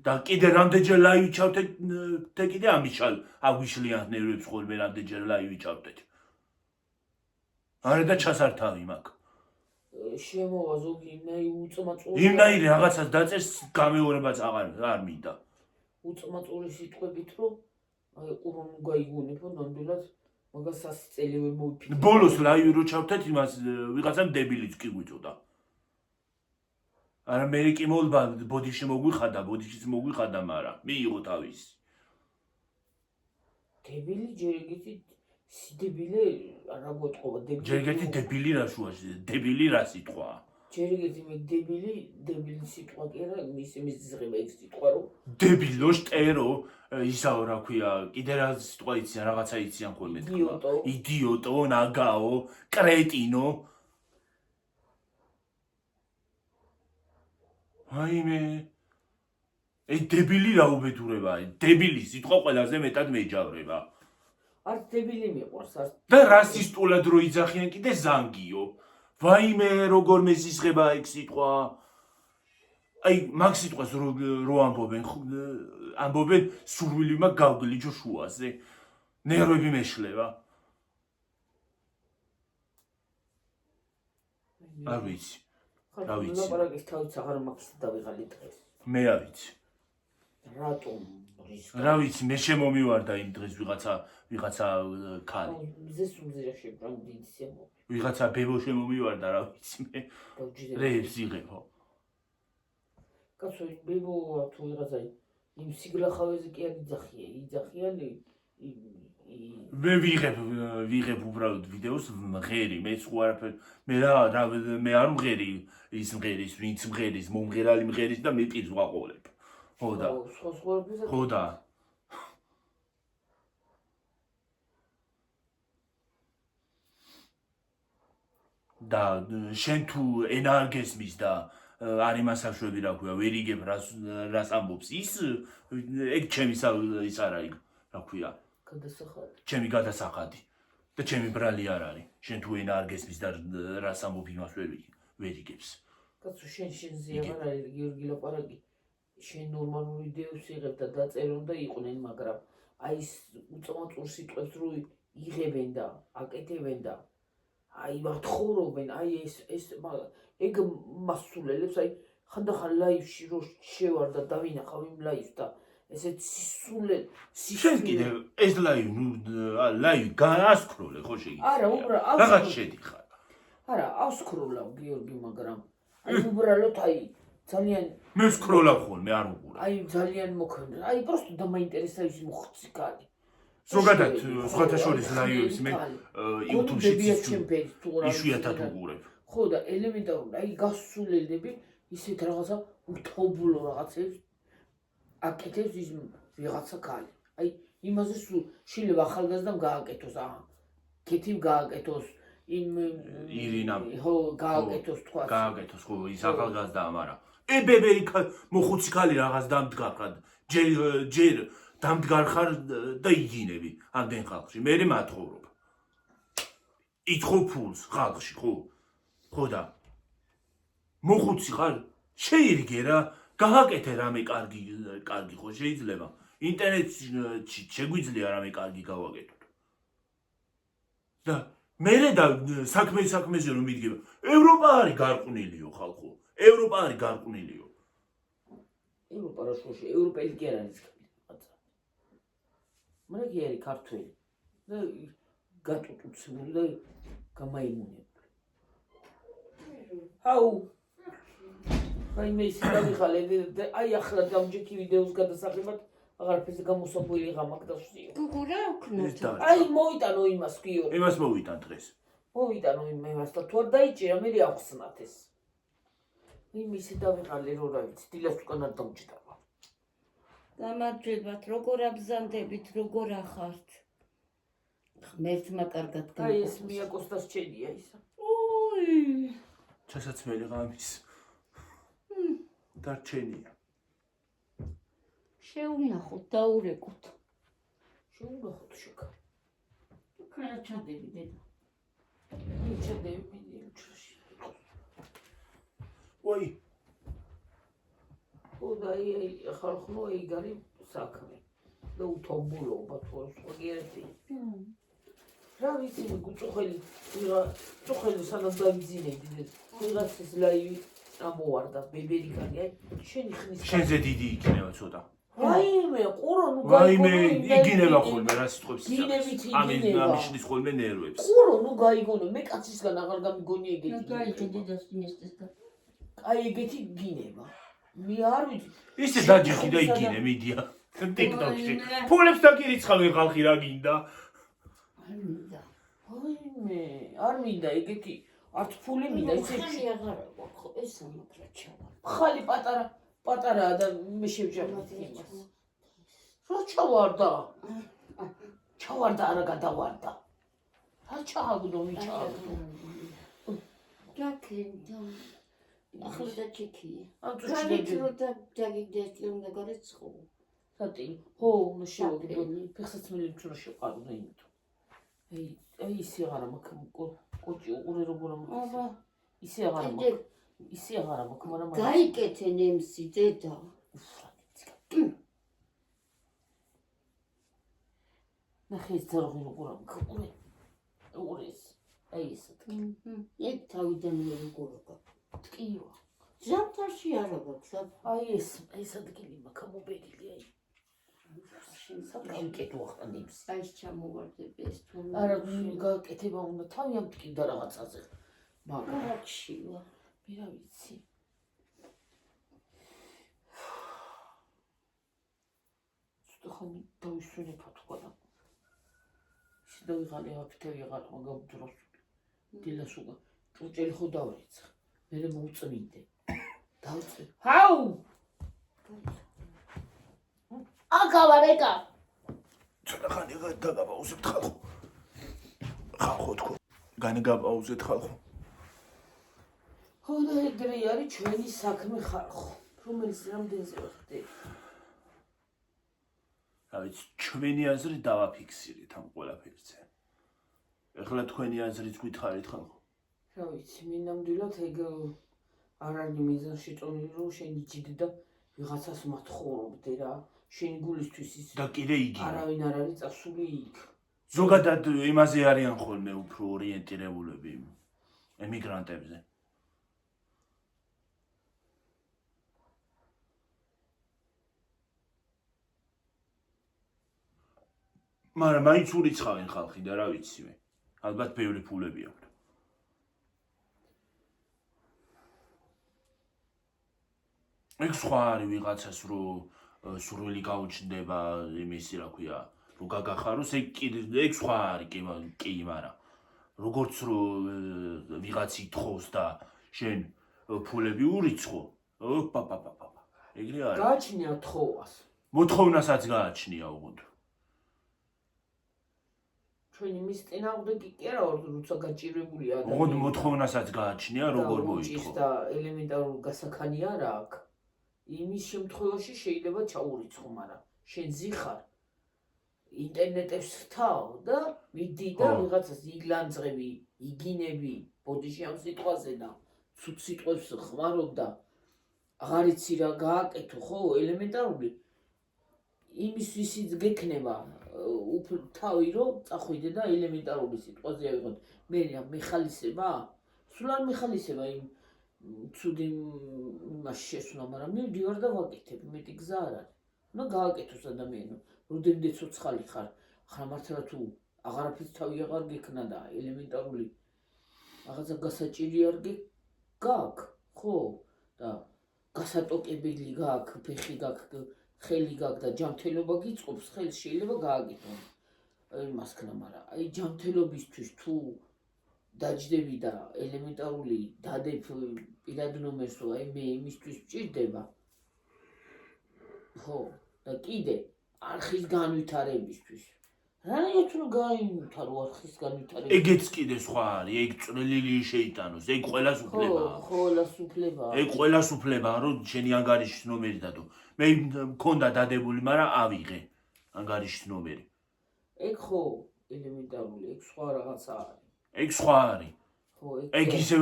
და კიდე რამდენჯერ ლაივი ჩავდეთ და კიდე ამიშალ აგვიშლიან ნერვებს ხოლმე რამდენჯერ ლაივი ჩავდეთ არა და ჩასართავი მაქვს შემოვა ზოგი უწმაწული იმნაირი რაღაცას დაწერს გამეორებაც არ მინდა უწმაწული სიტყვებით რომ აი ყურონ გაიგონებო ნამდვილად მაგას 100 წელი ვერ მოვიფიქრე ბოლოს ლაივი რო ჩავდეთ იმას ვიღაცამ დებილიც კი გვიწოდა არა მე კი მოლბა ბოდიში მოგვიხადა მაგრამ მიიღო თავის დებილი ჯერ ეგეთი სიდებილე რა გეტყობა დებილი ჯერ ეგეთი დებილი რა შუაში დებილი რა სიტყვაა ჯერ ეგეთი მე დებილი სიტყვა კი არა მის ზღება ეს სიტყვა რომ დებილო შტერო ისაო რა ქვია კიდე რა სიტყვა იციან რაღაცა იციან ხოლმე იდიოტო ნაგაო კრეტინო აიმე ეს დებილი რა უბედურებაა დებილი სიტყვა ყველაზე მეტად მეჯავრება არ დებილი მიყვარს არ და რასისტულად რო იძახიან კიდე ზანგიო ვაიმე როგორ მეზისხება ეგ სიტყვა აი მაგ სიტყვას რო ამბობენ სურვილი მაქვს გავგლიჯო შუაზე ნერვები მეშლება არ ვიცი რა ვიცი ლაპარაკის თავიც აღარ მაქვს დავიღალი დღეს მე არ ვიცი რატომ რა ვიცი მე შემომივარდა იმ დღეს ვიღაცა ქალი მზეს უმზირაში ბრანდიცია ვიღაცა ბებო შემომივარდა რა ვიცი მე რეებს იღებო კაცო ბებო თუ ვიღაცა იმ სიგლახავეზე კი არ იძახიან მე ვიღებ უბრალოდ ვიდეოს მღერი მე სხვა არაფერ მე არ მღერი ის მღერის ვინც მღერის მომღერალი მღერის და მე პირს ვაყოლებ ხო და და შენ თუ ენა არ გესმის და არ იმასაშვები რა ქვია ვერ იგებ რას ამბობს ის ეგ ჩემი ის არ არის რა ქვია ჩემი გადასახადი და ჩემი ბრალი არ არის შენ თუ ენა არ გესმის და რას ამბობ იმას ვერ იგებს კაცო შენზე აღარ არის გიორგი ლაპარაკი შენ ნორმალურ ვიდეოს იღებ და დაწერონ და იყვნენ მაგრამ აი ეს უწმაწურ სიტყვებს რო იღებენ და აკეთებენ და აი მათხოვრობენ აი ეს ეგ მასულელებს აი ხანდახან ლაივში რო შევარ და დავინახავ იმ ლაივს და ესეც შენ კიდე ეს ლაივი გაასკროლე ხო შეიძლება არა უბრალოდ რაღაც შედიხარ არა ავსკროლავ გიორგი მაგრამ აი უბრალოდ აი ძალიან მე ვსკროლავ ხოლმე არ უყურებ აი ძალიან მოქმედა აი просто დამაინტერესა ის მოხცი კალი ზოგადად სხვათა შორის ლაივებს მე YouTube-ში იშვიათად უყურებ ხო და ელემენტარულად აი გასულელები ისეთ რაღაცა უთაობლო რაღაცებს აკეთებს ის ვიღაცა კალი აი იმაზე სულ შეიძლება ახალგაზრდამ გააკეთოს კეთილ გააკეთოს იმ ირინამ. ხო გააკეთოს თქვა გააკეთოს ხო ის ახალგაზრდაა მაგრამ ებებერი მოხუცი ქალი რაღაც დამდგარ ხარ ჯერ დამდგარ ხარ და იგინები ამდენ ხალხში მე მათხოვრობ ითხოვ ფულს ხალხში ხო და მოხუცი ხარ შეირიგე რა გააკეთე რამე კარგი ხო შეიძლება ინტერნეტში შეგვიძლია რამე კარგი გავაკეთოთ და მერე და საქმეზე რომ მიდგება ევროპა არის გარყვნილიო ხალხო ევროპა არის გარყვნილიო ევროპა რა შუაში ევროპელი კი არ არის ხალხი მაგრამ კი არის ქართველი და გატუტუცებული და გამაიმუნებული ჰაუ აი მე ისე დავიხალე აი ახლა დამჯექი ვიდეოს გადასაღებად აღარაფერზე გამოსახველი გამაგდასვიო გუგურა ვქნოთ აი მოიტანო იმას კიო იმას მოვიტან დღეს მოვიტანო იმას და თუ არ დაიჭირა მე ახსნათ ეს მე ისე დავიხალე რომ რა ვიცი დილას უკან არ დამჭირდა გამარჯვებათ როგორ აბზანდებით როგორ ახართ ღმერთმა კარგად აი ეს მიაკოსტას ჩენია ისა ოი ჩასაცმელი ღამის დარჩენია შეუნახოთ დაურეკოთ შეუნახოთ შეკა ქალა ჩადები დედა ჩადები უჩრაში ვაი ოდაი ხალხო იგარი საქმე და უთომბულობა თუ სხვა გიერთი რა ვიცი გუწუხელი წუხელი სანამ დავიძინები ვიღაცის ლაივი ამოვარდა ბებერი კარი აი შენი ხნის შენზე დიდი იქნება ცოტა ვაიმე ყურო ნუ ვაიმე იგინება ხოლმე რა სიტყვებს გინებით იგინება ამიშლის ხოლმე ნერვებს ყურო ნუ გაიგონე მე კაცისგან აღარ გამიგონი ეგეთი გაიგე დედას ინესტეს და აი ეგეთი გინება მე არ ვიცი ისე დაჯიხი და იგინე მიდია TikTok-ში ფულებს დაგირიცხავენ ხალხი რა გინდა არ მინდა ვაიმე არ მინდა ეგეთი არც ფული მინდა ისე ხალი აღარ აქვს ეს ამატრა ჩავა ხალი პატარაა და მე შევჯერდით იმას რა ჩავარდა არა გადავარდა რა ჩააგდო მიჩააგდო გაკენდა ახლა და ჩიქია ამ გაიგე რომ დაგიგდეს რომ დაგარეცხო სატი ხო შევგდო ფეხსაცმელი უჩრო შეყარდა იმიტომ აი ისე აღარა მაქვს კოჭი უყურე როგორ აბა ისე აღარა მაქვს ისე აღარა მაქვს მაგრამ გაიკეთე ნემსი დედა ნახე ეს ძარღვი როგორ მაქვს უყურეს აი ესე ეგ თავიდან როგორობა ტკივა ზამთარში არა გაქვს აი ეს ადგილი მაქვს მობედილი აი საკეთო ახლა ნემსი აი ჩამოვარდები ეს თუ არა გაკეთება უნდა თავი ამ ტკივდა რაღაცაზე მაგრამ რაკშივა მე რა ვიცი ხომ დავისვენებო თქვა და ისე დავიღალე აფთევი აღარ გამძროს დილას უკვე ჭურჭელი ხო დავრიცხ მე მოუწმინდე დავწე ჰაუ აკავარეკა ცოტა ხანი დაგაბაუზებთ ხალხო თქო განგაბაუზეთ ხალხო ხო და ეგრე არის ჩვენი საქმე ხალხო რომელიც რამდენზე ვახდე რა ვიცი ჩვენი აზრი დავაფიქსირეთ ამ ყველაფერზე ეხლა თქვენი აზრით გითხარით ხალხო რა ვიცი მე ნამდვილად ეგ არ არის მიზანში წონილი რომ შენი ჯიდ და ვიღაცას მათხოვრობდე რა შენი გულისთვის ის და კიდე იგი არავინ არ არის წასული იქ ზოგადად იმაზე არიან ხოლმე უფრო ორიენტირებულები ემიგრანტებზე მაგრამ მაინც ურიცხავენ ხალხი და რა ვიცი მე ალბათ ბევრი ფულები აქვს ეგ სხვა არის ვიღაცას რომ სურვილი გაუჩნდება იმისი რა ქვია რომ გაგახაროს ეგ სხვა არის კი მაგრამ როგორც რომ ვიღაც ითხოვს და შენ ფულები ურიცხო პაპაპაპა ეგრე არის გააჩნია თხოვას მოთხოვნასაც გააჩნია უგუნ ჩვენი მის წინააღმდეგი კი არა ვარ, როცა გაჭირებული ოღონდ მოთხოვნასაც გააჩნია, როგორ მოიჭის მოითხოვ. და ელემენტარული გასახანი არა აქვს. იმის შემთხვევაში შეიძლება ჩაურიცხო, მაგრამ შენ ზიხარ ინტერნეტებს ხთავ და მიდი და ხო. ვიღაცას იგლანძღები, იგინები ბოდიში ამ სიტყვაზე და ცუდ სიტყვებს ხმარობ და აღარ იცი რა გააკეთო, ხო, ელემენტარული იმის ვისიც გექნება თავი რომ წახვიდე და ელემენტარული სიტყვაზე ავიღოთ. მე მეხალისება? სულ არ მეხალისება იმ ცუდი იმას შესვლა, მაგრამ მივდივარ და ვაკეთებ, მეტი გზა არ არის. უნდა გააკეთოს ადამიანო, როდემდე ცოცხალი ხარ, ახლა მართლა თუ აღარაფერს თავი აღარ გექნა და ელემენტარული რაღაცა გასაჭირი არ გაქვს, ხო? და გასატოკებელი გაქვს, ფეხი გაქვს, ხელი გაქვს და ჯანმრთელობა გიწყობს, ხელს შეიძლება გააკეთო. იმას ქნა, მაგრამ აი ჯანმრთელობისთვის თუ დაჯდები და ელემენტარული დადებ პირად ნომერს, რომ აი მე იმისთვის მჭირდება. ხო, და კიდე არხის განვითარებისთვის. რანაირად რომ გაივითარო არხის განვითარება. ეგეც კიდე სხვა არის, ეგ წვრილილი შეიტანოს, ეგ ყველას უფლებაა. ხო, ყველას უფლებაა. ეგ ყველას უფლებაა, რომ შენი ანგარიშის ნომერი დადო. მე მქონდა დადებული, მაგრამ ავიღე ანგარიშის ნომერი. ეგ ხო, ელემენტარული, ეგ სხვა რაღაცა არის. ეგ სხვა არის. ხო, ეგ ისევ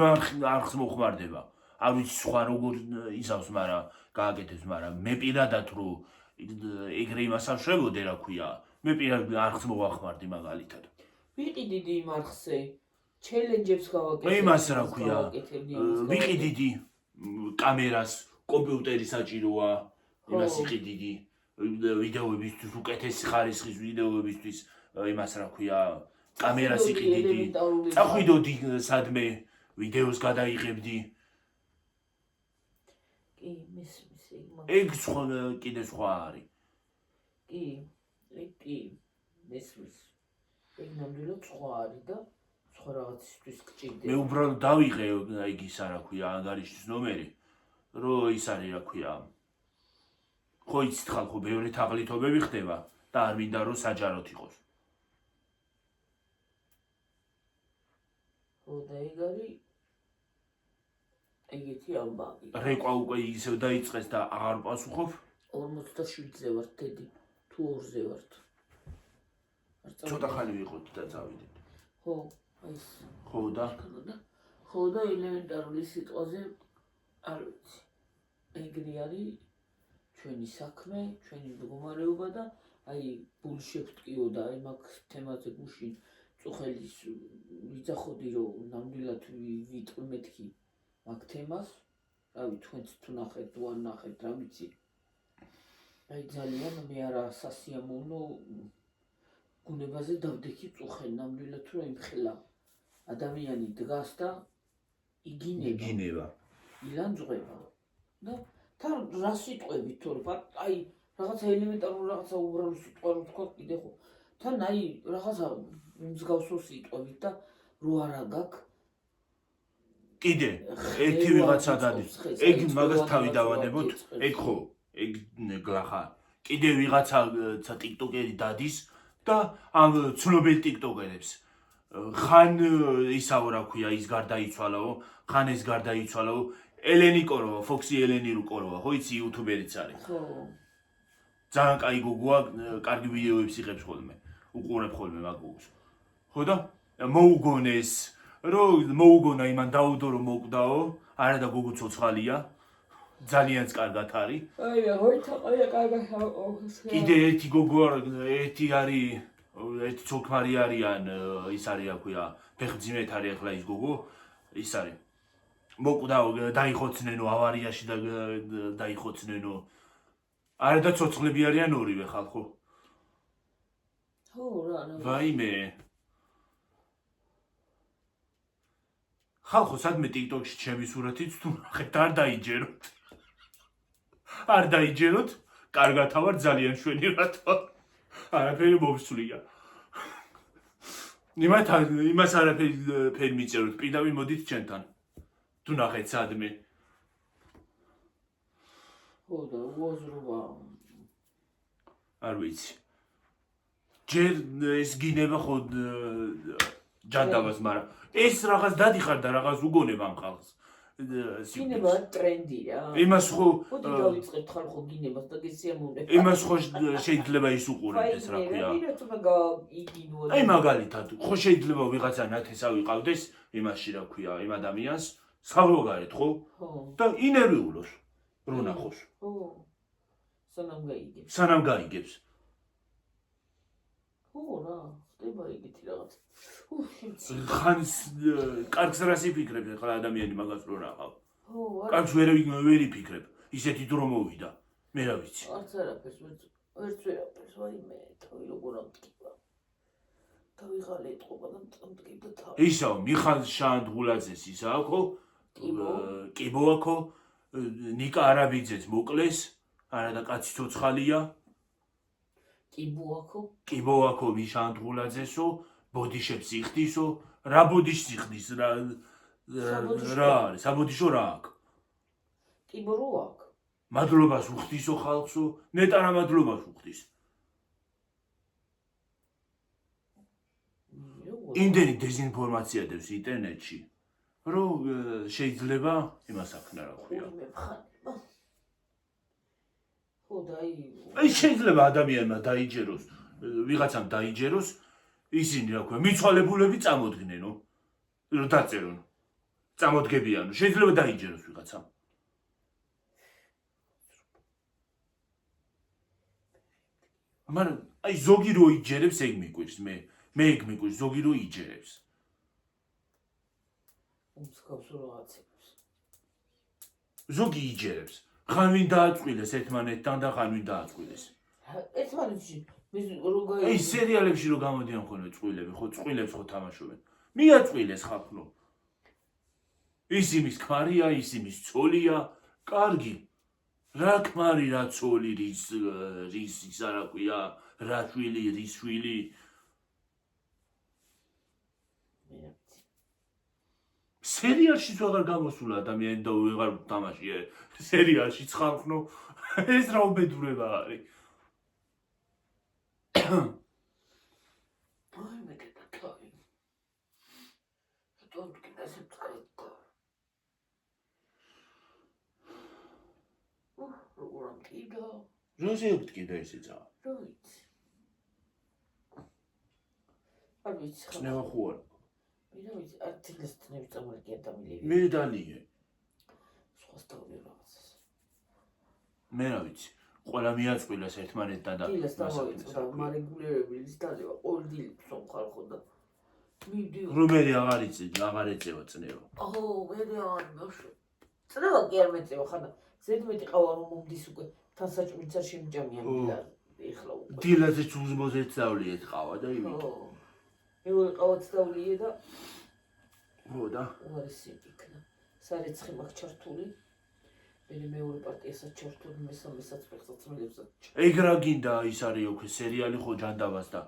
არხს მოხმარდება. არ ვიცი სხვა როგორ იზავს, მაგრამ გააკეთებს, მაგრამ მე პირადად რომ ეგრე იმას არ შევოდე, რა ქვია. მე პირადად არხს მოვახმარდი მაგალითად. ვიყიდიდი იმ არხზე, ჩელენჯებს გავაკეთებ. იმას რა ქვია, ვიყიდიდი კამერას, კომპიუტერი საჭიროა, იმას იყიდიდი, ვიდეოებისთვის, უკეთესი ხარისხის ვიდეოებისთვის, იმას რა ქვია, კამერას იყიდიდი, წახვიდოდი სადმე, ვიდეოს გადაიღებდი. კი, მესმის ეგ კიდე სხვა არის. კი, მესმის. ეგ ნამდვილად სხვა არის და სხვა რაღაცისთვის გჭირდება. მე უბრალოდ დავიღე ეგ ისა რა ქვია, ანგარიშის ნომერი, რომ ის არის რა ქვია. ხო იცით ხალხო, ბევრი თაღლითობები ხდება და არ მინდა რომ საჯაროდ იყოს. ხო, და ეგ არის ეგეთი ამბავი. რეკვა უკვე ისევ დაიწყეს და აღარ პასუხობ. 47-ზე ვარ დედი, თუ 2-ზე ვართ. ცოტა ხანი ვიყოთ და წავიდეთ. ხო, აი ეს. ხო და ხო და ელემენტარული სიტყვაზე არ ვიცი. ეგრე არის ჩვენი საქმე, ჩვენი მდგომარეობა და აი ბულშევტკიო და აი მაგ თემაზე გუშინ წუხელის ვიძახოდი რომ ნამდვილად ვიტყვი მეთქი მაგ თემას. რავი თქვენც თუ ნახეთ თუ არ ნახეთ, რა ვიცი. აი ძალიან მე არა სასიამოვნო გუნებაზე დავდექი წუხენ, ნამდვილად რომ იმხელა ადამიანი დგას და იგინება. ილანძღვება. და თან რა სიტყვებით თორე აი რაღაცა ელემენტარული რაღაცა უბრალო სიტყვა რო თქვა კიდე ხო თან აი რაღაცა მსგავსო სიტყვებით და რო არა გაქვს კიდე ერთი ვიღაცა გადის. ეგ მაგას თავი დავანებოთ, ეგ ხო, ეგ გლახა. კიდე ვიღაცა ტიკტოკერი დადის და ამ ცნობილ ტიკტოკერებს ხან ისაო რა ქვია, ის გარდაიცვალაო, ხან ეს გარდაიცვალაო. ელენი კოროვა, ფოქსი ელენი რუკოროვა, ხო იცი იუთუბერიც არის. ხო. ძალიან კაი გოგოა, კარგი ვიდეოებს იღებს ხოლმე. უყურებ ხოლმე მაგ გოგოს. ხო და მოუგონეს, რომ მოუგონა იმან დაუდო რომ მოკვდაო, არა და გოგო ცოცხალია. ძალიან კარგად არის. აი, ოითაყია კარგად. კიდე ერთი გოგო ერთი არის, ერთი ცოლქმარი არიან, ის არის რა ქვია, ფეხმძიმეთ არის ახლა ის გოგო, ის არის. მოკვდაო, დაიხოცნენო ავარიაში და დაიხოცნენო. არა და ცოცხლები არიან ორივე ხალხო. ხო, რა, ვაიმე. ხალხო, სადმე ტიკტოკში ჩემი სურათიც თუ ნახეთ, არ დაიჯეროთ. არ დაიჯეროთ, კარგად ვარ, ძალიან შვენი რატო. არაფერი მომსვლია. იმას არაფერი მიწეროთ, პირდაპირ მოდით ჩემთან. თუ ნახეთ სადმე. ხო და უაზრობა. არ ვიცი. ჯერ ეს გინება ხო ჯანდაბას, მაგრამ ეს რაღაც დადიხარ და რაღაც უგონებ ამ ხალხს. გინება ტრენდი რა. იმას ხო მოდი დავიწყებთ ხალხო გინებას და გესიამოვნებთ. იმას ხო შეიძლება ის უყურებდეს რა ქვია. აი მაგალითად ხო შეიძლება ვიღაცა ნათესავი ყავდეს იმაში რა ქვია იმ ადამიანს სავლოგარეთ ხო? ხო. და ინერვიულოს რო ნახოს. ხო. სანამ გაიგებს. ხო რა, ხდება ეგეთი რაღაც. ხანს კარგს რას იფიქრებ ახლა ადამიანი მაგას რო ნახავ. ხო, კარგს ვერ იფიქრებ. ისეთი დრო მოვიდა. მე რა ვიცი. არც არაფერს ვერაფერს, ვაიმე, თავი როგორ ამტკივა. თავი ღალე ეთყობა და მტკიბდა თავი. ისაო, მიხალ შანდღულაძეს ისაა ხო? კიბო აქო, ნიკა არაბიძეც მოკლეს, არა და კაცი ცოცხალია. კიბო აქო მიშანდღულაძესო, ბოდიშებს იხდისო, რა ბოდიშს იხდის რა არის, საბოდიშო რა აქ? კიბო რო აქ. მადლობას უხდისო ხალხსო, ნეტარა მადლობას უხდის. იმდენი დეზინფორმაცია დევს ინტერნეტში, რომ შეიძლება იმას აქნა რა ქვია. აი შეიძლება ადამიანმა დაიჯეროს, ვიღაცამ დაიჯეროს, ისინი რა ქვია, მიცვალებულები წამოდგნენო, რომ დაწერონ. წამოდგებიანო, შეიძლება დაიჯეროს ვიღაცამ. მაგრამ აი ზოგი რო იჯერებს ეგ მიყვირს მე ეგ მიყვირს ზოგი რო იჯერებს. უმსხავსო რაღაცებს. ზოგი იჯერებს. ხან ვინ დააწყვილეს ერთმანეთთან და ხან ვინ დააწყვილეს. ერთმანეთში რო გაიგე. აი სერიალებში რო გამოდიან ხოლმე წვილები, ხო წვილებს ხო თამაშობენ. მიაწყვილეს ხალხო. ის იმის ქმარია, ის იმის ცოლია, კარგი. რა ქმარი, რა ცოლი, რის ისა რა ქვია, რა შვილი, რის შვილი. სერიალშიც აღარ გამოსულა ადამიანი და ვეღარ თამაშია. სერიალშიც ხალხო ეს რა უბედურება არის. აი მე კეთილი. რატომ კიდეზე წაიწყო? როგორ ამტკიდა? როზე უტკიდა ესეცა? რა ვიცი. არ ვიცი ხა. წნევა ხო არა? მე რა ვიცი, არ თილეს წნევი წამორგია დამილები. მე დალიე. სხვა სტავი რაღაცას. მე რა ვიცი. ყველა მიაწყვილეს ერთმანეთთან და დილას დავიწყდა მარეგულირებული ის დალევა ყოველ დილს ხალხო და მივდივარ. რომელი აღარ ეწევა წნევა. აჰო, მე არ მაშო. წნევა კი არ მეწევა ხანა. ზედმეტი ყავა რომ მომდის უკვე თან საჭმელიც არ შემიჭამია დილა. ეხლა უკვე. დილაზე უზმოზეთ დავლიეთ ყავა და იმით. ხო. მეორე ყავაც დავლიე და ხო და უარესი იქნა. სარეცხი მაქვს ჩართული. მე მეორე პარტიასაც ჩართული, მესამესაც ფეხსაცმელებსაც. ეგ რა გინდა ის არის უკვე სერიალი ხო ჯანდაბას და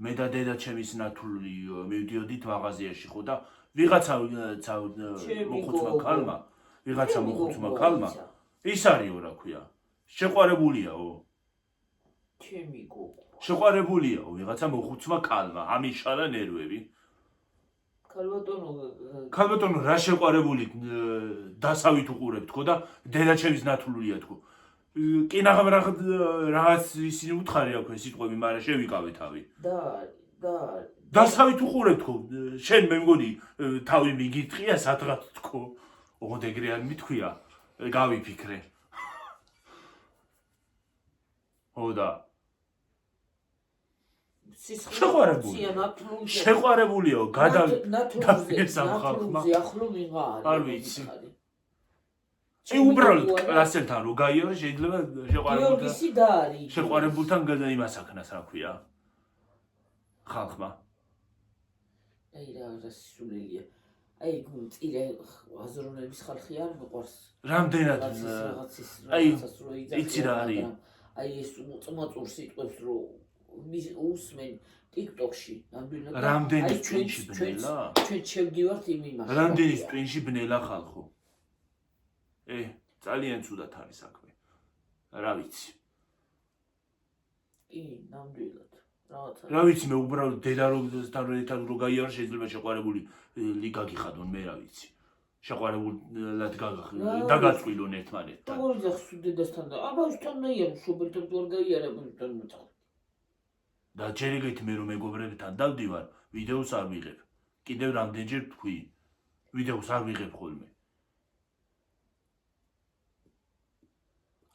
მე და დედა ჩემის ნათული მივდიოდით მაღაზიაში ხო და ვიღაცა მოხუცმა ქალმა, ვიღაცა მოხუცმა ქალმა ის არისო რა ქვია. შეყვარებულიაო. ჩემი გოგო. შეყვარებულიაო ვიღაცა მოხუცმა ქალმა, ამიშალა ნერვები. ქალბატონო რა შეყვარებული დასავით უყურებ თქო და დედა ჩემის ნათლულია თქო. კინაღამ რაღაც ისინი უთხარი აქვს სიტყვები, მაგრამ შევიკავე თავი. დასავით უყურებ თქო. შენ მე მგონი თავი მიგიტყია სადღაც თქო. ოღონდ ეგრე არ მithქვია. გავიფიქრე. ოდა შეყვარებულიო გადაგესამ ხალხმა არ ვიცი ე უბრალოდ კლასელთან რო გაიარე შეიძლება შეყვარებულთან იმას აქნას რა ქვია ხალხმა აი რა სულელია აი წირე აზროვნების ხალხი არ მიყვარს რამდენად აი იცი რა არის აი ეს წმაწურ სიტყვებს რო უსმენ TikTok-ში ნამდვილად რამდენის ტვინში ბნელა ჩვენ შევგივართ იმ იმაში რამდენის ტვინში ბნელა ხალხო ძალიან ცუდად არის საქმე რა ვიცი კი ნამდვილად რაღაცა. რა ვიცი მე უბრალოდ დედა როთან ერთად რო გაიარა შეიძლება შეყვარებული ლიგა გიხადონ მე რა ვიცი შეყვარებულად დაგაწყვილონ ერთმანეთთან როგორ ძახს დედასთან და აბაშთან დაიარო შუბერთან თუ არ გაიარა ბუნთან მოწავ. და ჯერ ეგეთი მე რომ მეგობრებთან დავდივარ ვიდეოს არ ვიღებ კიდევ რამდენჯერ თქვი ვიდეოს არ ვიღებ ხოლმე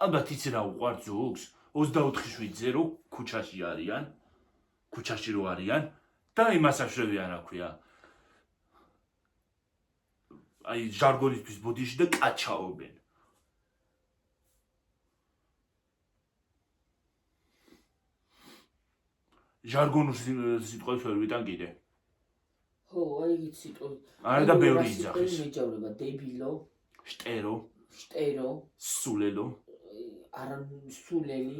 ალბათ იცი რა უყვართ ზოგს 24/7-ზე რო ქუჩაში რო არიან და იმას აშვებიან რა ქვია აი ჟარგონისთვის ბოდიში და კაჩაობენ ჟარგონურ სიტყვებს ვერ ვიტან კიდე ხო აი იცი სიტყვა არა და ბევრი იძახის მეჯავრება დებილო შტერო სულელო არა სულელი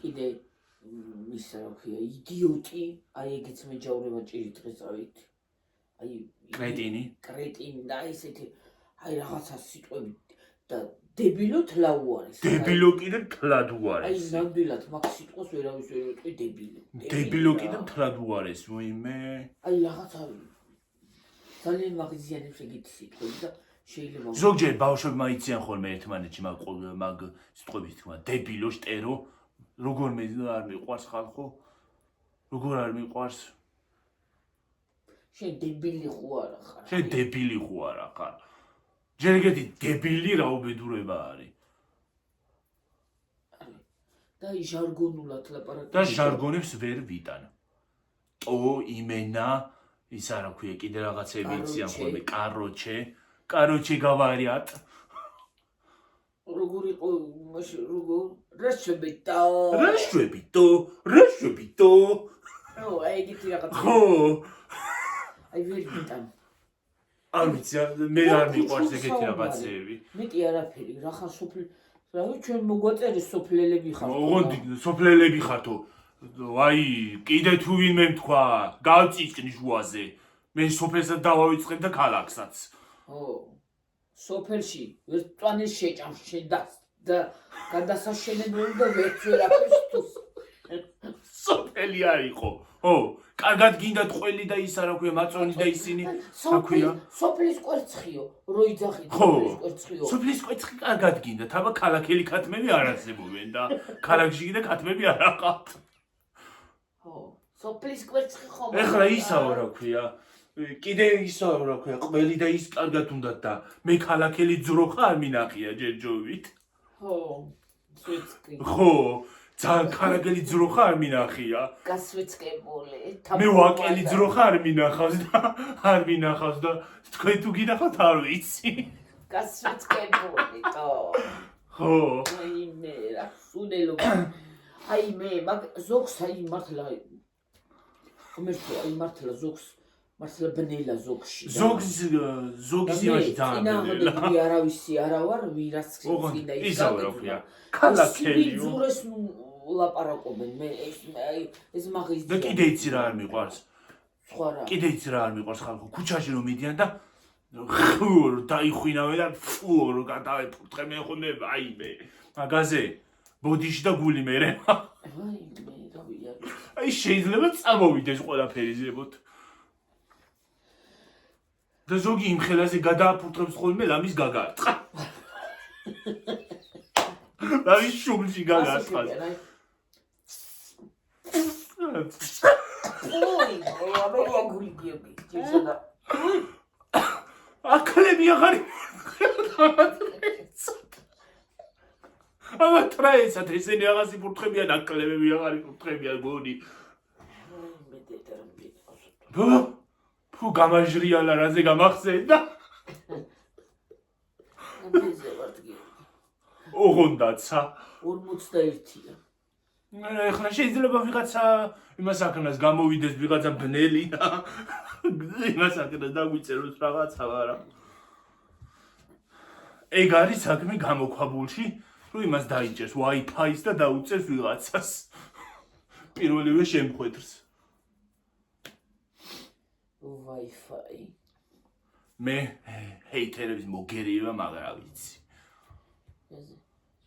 კიდე ისა რა ქვია იდიოტი აი ეგეც მეჯავრება ჭირი დღესავით აი კრეტინი და ესეთი აი რაღაცა სიტყვები და დებილო თლაუარის დებილო კიდე თლად უარეს აი ნამდვილად მაგ სიტყვას ვერავის ვერ უტყვი დებილო კიდე თლად უარეს ვინმე აი რაღაცა ძალიან მაგზიანებს ეგეთი სიტყვები და შეიძლება ზოგჯერ ბავშვებმა იციან ხოლმე ერთმანეთში მაგ სიტყვების თქმა დებილო შტერო როგორ მე არ მიყვარს ხალხო როგორ არ მიყვარს შენ დებილი ხო არა ხარ ჯერ ეგეთი დებილი რა უბედურება არის და ჟარგონულად ლაპარაკობ და ჟარგონებს ვერ ვიტან ტო იმენა ის არა ქვია კიდე რაღაცები იციან ხოლმე კაროჩე გავარიატ როგორ იყო მაშინ როგორ რაშვებიტო ო აი ეგეთი რაღაცა ხო აი ვერ ვიტან არ ვიცი მე არ მიყვარს ეგეთი რაღაცები მეტი არაფერი რა ხარ სოფლ რა ვიცი ჩვენ მოგვაწერეს სოფლელები ხართ ოღონდ სოფლელები ხართო აი კიდე თუ ვინმე თქვა გავწიწკნი შუაზე მე სოფელსაც დავავიწყებ და ქალაქსაც ო სოფელში ვერტვანის შეჭამს შენ და გადასაშენებელი და ვერცერაფერს თუს სოფელი არისო ო კარგად გინდა ტყველი და ის არა ქვია მაწონი და ისინი საქვია სოფლის კვერცხიო რო იძახი სოფლის კვერცხიო სოფლის კვერცხი კარგად გინდა თაბა ქალაქელი ქათმები არ არსებობენ და ქალაქში კიდე ქათმები არ აყავთ ხო სოფლის კვერცხი ხომ ეხლა ისაო რა ქვია კიდე ისაო რა ქვია ყველი და ის კარგად უნდათ და მე ქალაქელი ძრო ხარ მინახია ჯერჯობით ხო სვეცკი ხო ძალიან ქალაქელი ძრო ხარ მინახია გასვეცკებული მე ვაკელი ძრო ხარ მინახავს და თქვენ თუ გინახავთ არ ვიცი გასვეცკებული თო ხო აი მე რა სუნელო აი მე მაგ ზოგს აი მართლა ხომერთო აი მართლა ზოგს მართლა ბნელა ზოგში ზოგის იმაში ძალიან ბნელა არავისი არა ვარ ვირას წინდა ისაო რა ქვია ქალაქელიო ზურეს ლაპარაკობენ მე ეს მაგის და კიდე იცი რა არ მიყვარს სხვა რა კიდე იცი რა არ მიყვარს ხალხო ქუჩაში რომ მიდიან და ხურ დაიხვინავენ და ფურ გადავეფურთხე მე ხოლმე აი მე მაგაზე ბოდიში და გული მე აი მე დავიარე აი შეიძლება წამოვიდეს ყველაფერი ზებოთ და ზოგი იმ ხელაზე გადააფურთხებს ხოლმე ლამის გაგარტყა ლამის შუბლში გაგარტყა ოი აბა გული გიოგი ჯეშადა აკლები აღარ აბა ტრაეცად ესენი რაღაც იფურთხებიან აკლებები აღარ იფურთხებიან გონი მე დედამ ფუ გამაჟრიალა რაზე გამახსენდა ამაზე ვარ გიოგი ოღონდაცა 41-ია ეხლა შეიძლება ვიღაცა იმას აქნას გამოვიდეს ვიღაცა ბნელი და იმას აქნას დაგვიწეროს რაღაცა არა ეგ არის საქმე გამოქვაბულში რომ იმას დაიჭერს Wi-Fi-ს და დაუწერს ვიღაცას პირველივე შემხვედრს Wi-Fi მე ჰეითერების მოგერიება მაგრამ ვიცი ეს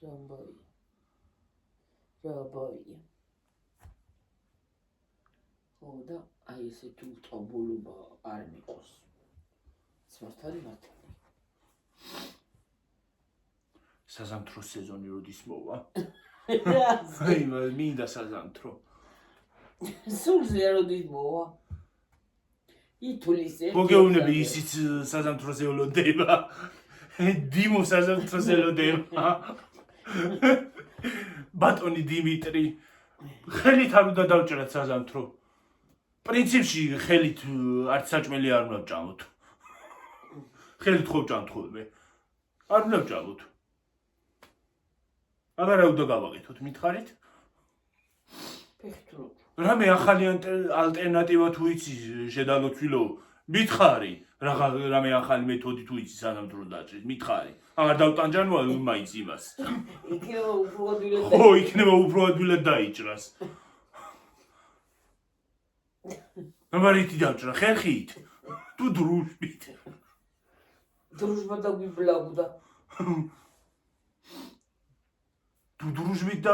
ჯამბოი ჯაბოი ხო და აი ესეთი უტყობულობა არ მიყოს. სვართარი მართალი. საზამთრო სეზონი როდის მოვა? რა აი, მინდა საზამთრო. სულზე როდის მოვა? ითulis მოგეუბნები ისიც საზამთროზე ელოდება. დიმო საზამთროზე ელოდება. ბატონი დიმიტრი ხელით არ უნდა დავჭრათ საზამთრო. პრინციპში ხელით არც საჭმელი არ უნდა ვჭამოთ. ხელით ხო ვჭამთ ხოლმე. არ უნდა ვჭამოთ. აღარ უნდა გავაკეთოთ, მითხარით? ფეხით რო რამე ახალი ალტერნატივა თუ იცი შედალოცვილო, მითხარი, რამე ახალი მეთოდი თუ იცი სანამ დაჭრით, მითხარი. აღარ დავტანჯანო მაინც იმას. იქნება უფრო ადვილად ხო, იქნება უფრო ადვილად დაიჭრას. ამარითი დავჭრა, ხერხით. თუ დრუშბით. დრუშბა დაგვიბლავდა. თუ დრუშბით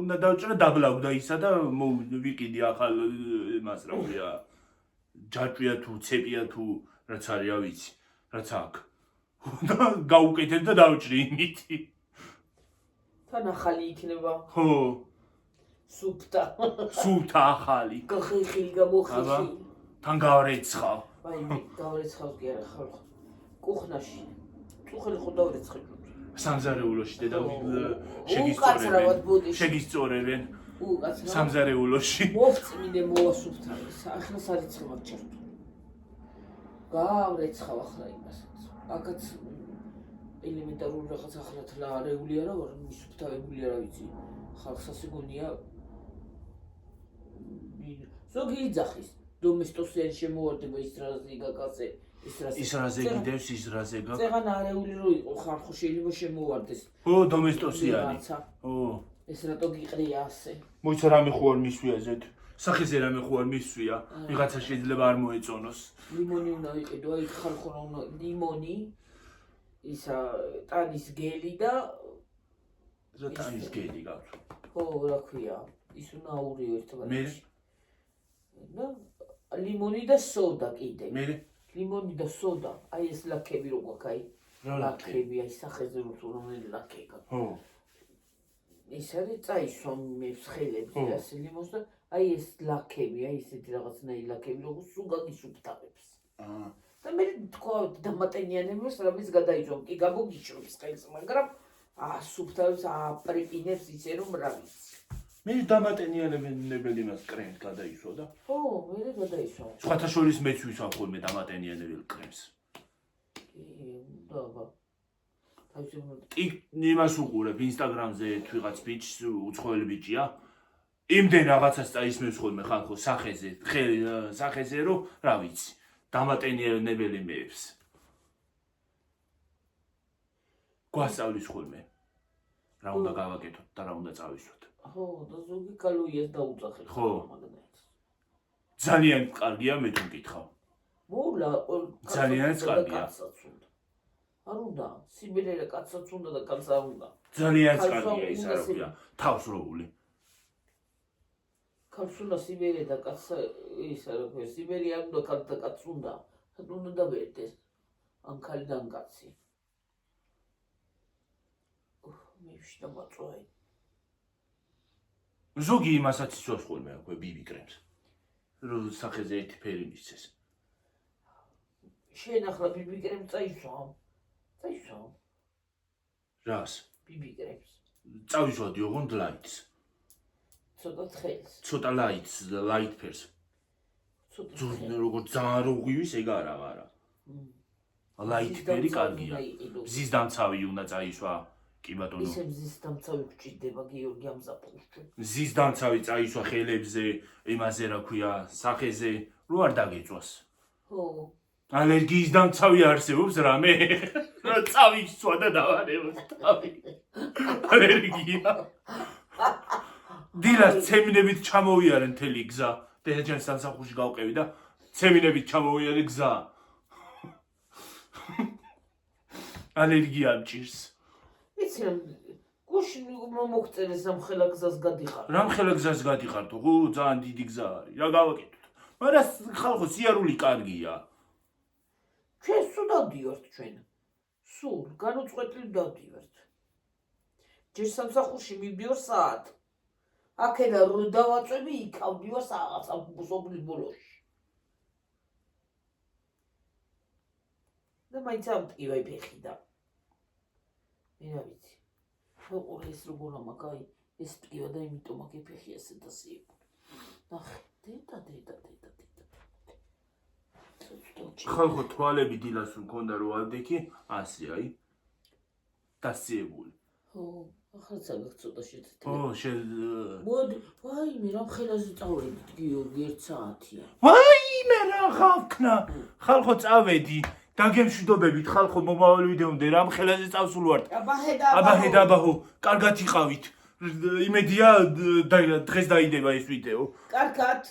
უნდა დავჭრა, დაბლავდა ისა და ვიყიდი ახალ იმას რა ქვია. ჯაჭვია თუ ცეპია თუ რაც არის, რა ვიცი, რაც აქვს. და გაუკეთებ და დავჭრი იმითი. თან ახალი იქნება. ხო, სუფთა. სულთა ახალი. გახიხილი გამოხიხილი. თან გავრეცხავ. აი, გავრეცხავს კი არა ხალხო. კუხნაში. წუხელი ხო დავრეცხე. სამზარეულოში დედა უკაცრავად ბუდიში. შეგისწორებენ. უკაცრავად. სამზარეულოში. მოვწმინე მოვასუფთა. ახლა სარიცხე მაქვს ჩართული. გავრეცხავ ახლა იმას. აქაც ელემენტარული რაღაც ახლა რეული არა ვარ, მისუფთავებული არა ვიცი. ხალხსაც ეგონია ზოგი იძახის. დომესტოსიან შემოვარდება ის რაზე გაკაცე, ის რაზე გიდევს, ის რაზე გაკ. წეღან არეული რო იყო ხალხო შეიძლება შემოვარდეს. ო, დომესტოსიანი. ო. ეს რატო გიყრია ასე? მოიცა რამე ხო არ მისვია ზედ. სახეზე რამე ხო არ მისვია. ვიღაცა შეიძლება არ მოეწონოს. ლიმონი უნდა იყიდო, აი ხალხო რა უნდა ლიმონი ისა ტანის გელი და ზოტანის გელი გაქვს. ხო, რა ქვია, ის უნდა აურიო ერთმანეთში. და ლიმონი და სოდა კიდე. მე ლიმონი და სოდა, აი ეს ლაქები რო გვაქვს, აი რა ლაქები, აი სახეზე რომელი ლაქი გაქვს. ხო. ეს არის წაისვა მე ხელებზე ასე ლიმონს და აი ეს ლაქები, აი ესეთი რაღაცნაირი ლაქები რო სულ გაგისუფთავებს. და მე თქვა დამატენიანებს რამის გადაიჭრა, კი გამოგიჭრობს ხელს, მაგრამ ასუფთავებს, აპრიპინებს ისე რომ რა ვიცი. მე დამატენიანებელი მას კრემს გადაისვა და ხო, მე გადაისვა. სხვათა შორის მეც ვისვამ ხოლმე დამატენიანებელ კრემს. და აბა. თავისუფლად კი, იმას უყურებ ინსტაგრამზე ვიღაც ბიჭს, უცხოელი ბიჭია. იმდენ რაღაცას წაისმევს ხოლმე ხალხო სახეზე რომ რა ვიცი, დამატენიანებელი მეებს. გვასწავლის ხოლმე. რა უნდა გავაკეთოთ და რა უნდა წავისვათ. ხო, და ზოგი კალორიას დაუძახე. ხო. ძალიან კარგია მე თუ მკითხავ. მოვლა ძალიანაც კარგია. არ უნდა, სიბერია კაცსაც უნდა და კაცს არ უნდა. ძალიან კარგია ის რა ქვია, თავს როული. კაცს უნდა სიბერია და კაცს ის რა ქვია, სიბერია არ უნდა კაც და კაცს უნდა. უნდა დავერდეს. ან ქალიდან კაცი. მე ვშთა მაწვაი. ზოგი იმასაც იცავს ხოლმე აქვე ბიბი კრემს. რო სახეზე ერთი ფერი მისცეს. შენ ახლა ბიბი კრემს წაისვამ. წაისვამ. რას? ბიბი კრემს. წავისვადი ოღონდ ლაიტს. ცოტა თხელს. ცოტა ლაიტს, ლაით ფერს. ცოტა როგორც ძალიან რო ღვივის ეგ არა, მაგრამ. ლაით ფერი კარგია. მზის დამცავი უნდა წაისვა. კი ბატონო. ისე მზის დამცავი გჭირდება გიორგი ამზაფხულში. მზის დამცავი წაისვა ხელებზე, იმაზე რა ქვია, სახეზე, რო არ დაგეწვას. ხო. ალერგიის დამცავი არსებობს რამე? რა წავისვა და დავარევოს თავი. ალერგია. დილას ცემინებით ჩამოვიარე მთელი გზა. დედაჯანის სამსახურში გავყევი და ცემინებით ჩამოვიარე გზა. ალერგია მჭირს. იცი რომ გუშინ მომოგწერეს ამ ხელა გზას გადიხარ. რამ ხელა გზას გადიხართო, ხო, ძალიან დიდი გზა არის. რა გავაკეთოთ? მაგრამ ხალხო სიარული კარგია. ჩვენ სულ დავდივართ ჩვენ. სულ განუწყვეტლივ დავდივართ. ჯერ სამსახურში მივდივარ საათ. აქედან რო დავაწვევი, იქ ავდივარ რაღაცა სოფლის ბოლოში. და მაინც ამტკივე ფეხი და მე რა ვიცი. ოღონდ ეს როგორ ამაკაი ეს ტკივა და იმიტომ აქ ფეხი ასე დასიებული. ნახე, დედა. ხალხო თვალები დილას რომ ქონდა რო ავდექი, ასე აი. დასიებული. ხო, ახლა ცოტა შეცდე. ო, მოდი, ვაიმე, რამ ხელაზე წავედით, გიორგი, 1 საათია. ვაიმე რა ხალხნა. ხალხო წავედი. დაგემშვიდობებით ხალხო მომავალი ვიდეომდე რამ ხელაზე წავსულ ვართ. აბაჰო, კარგად იყავით. იმედია დღეს დაიდება ეს ვიდეო. კარგად.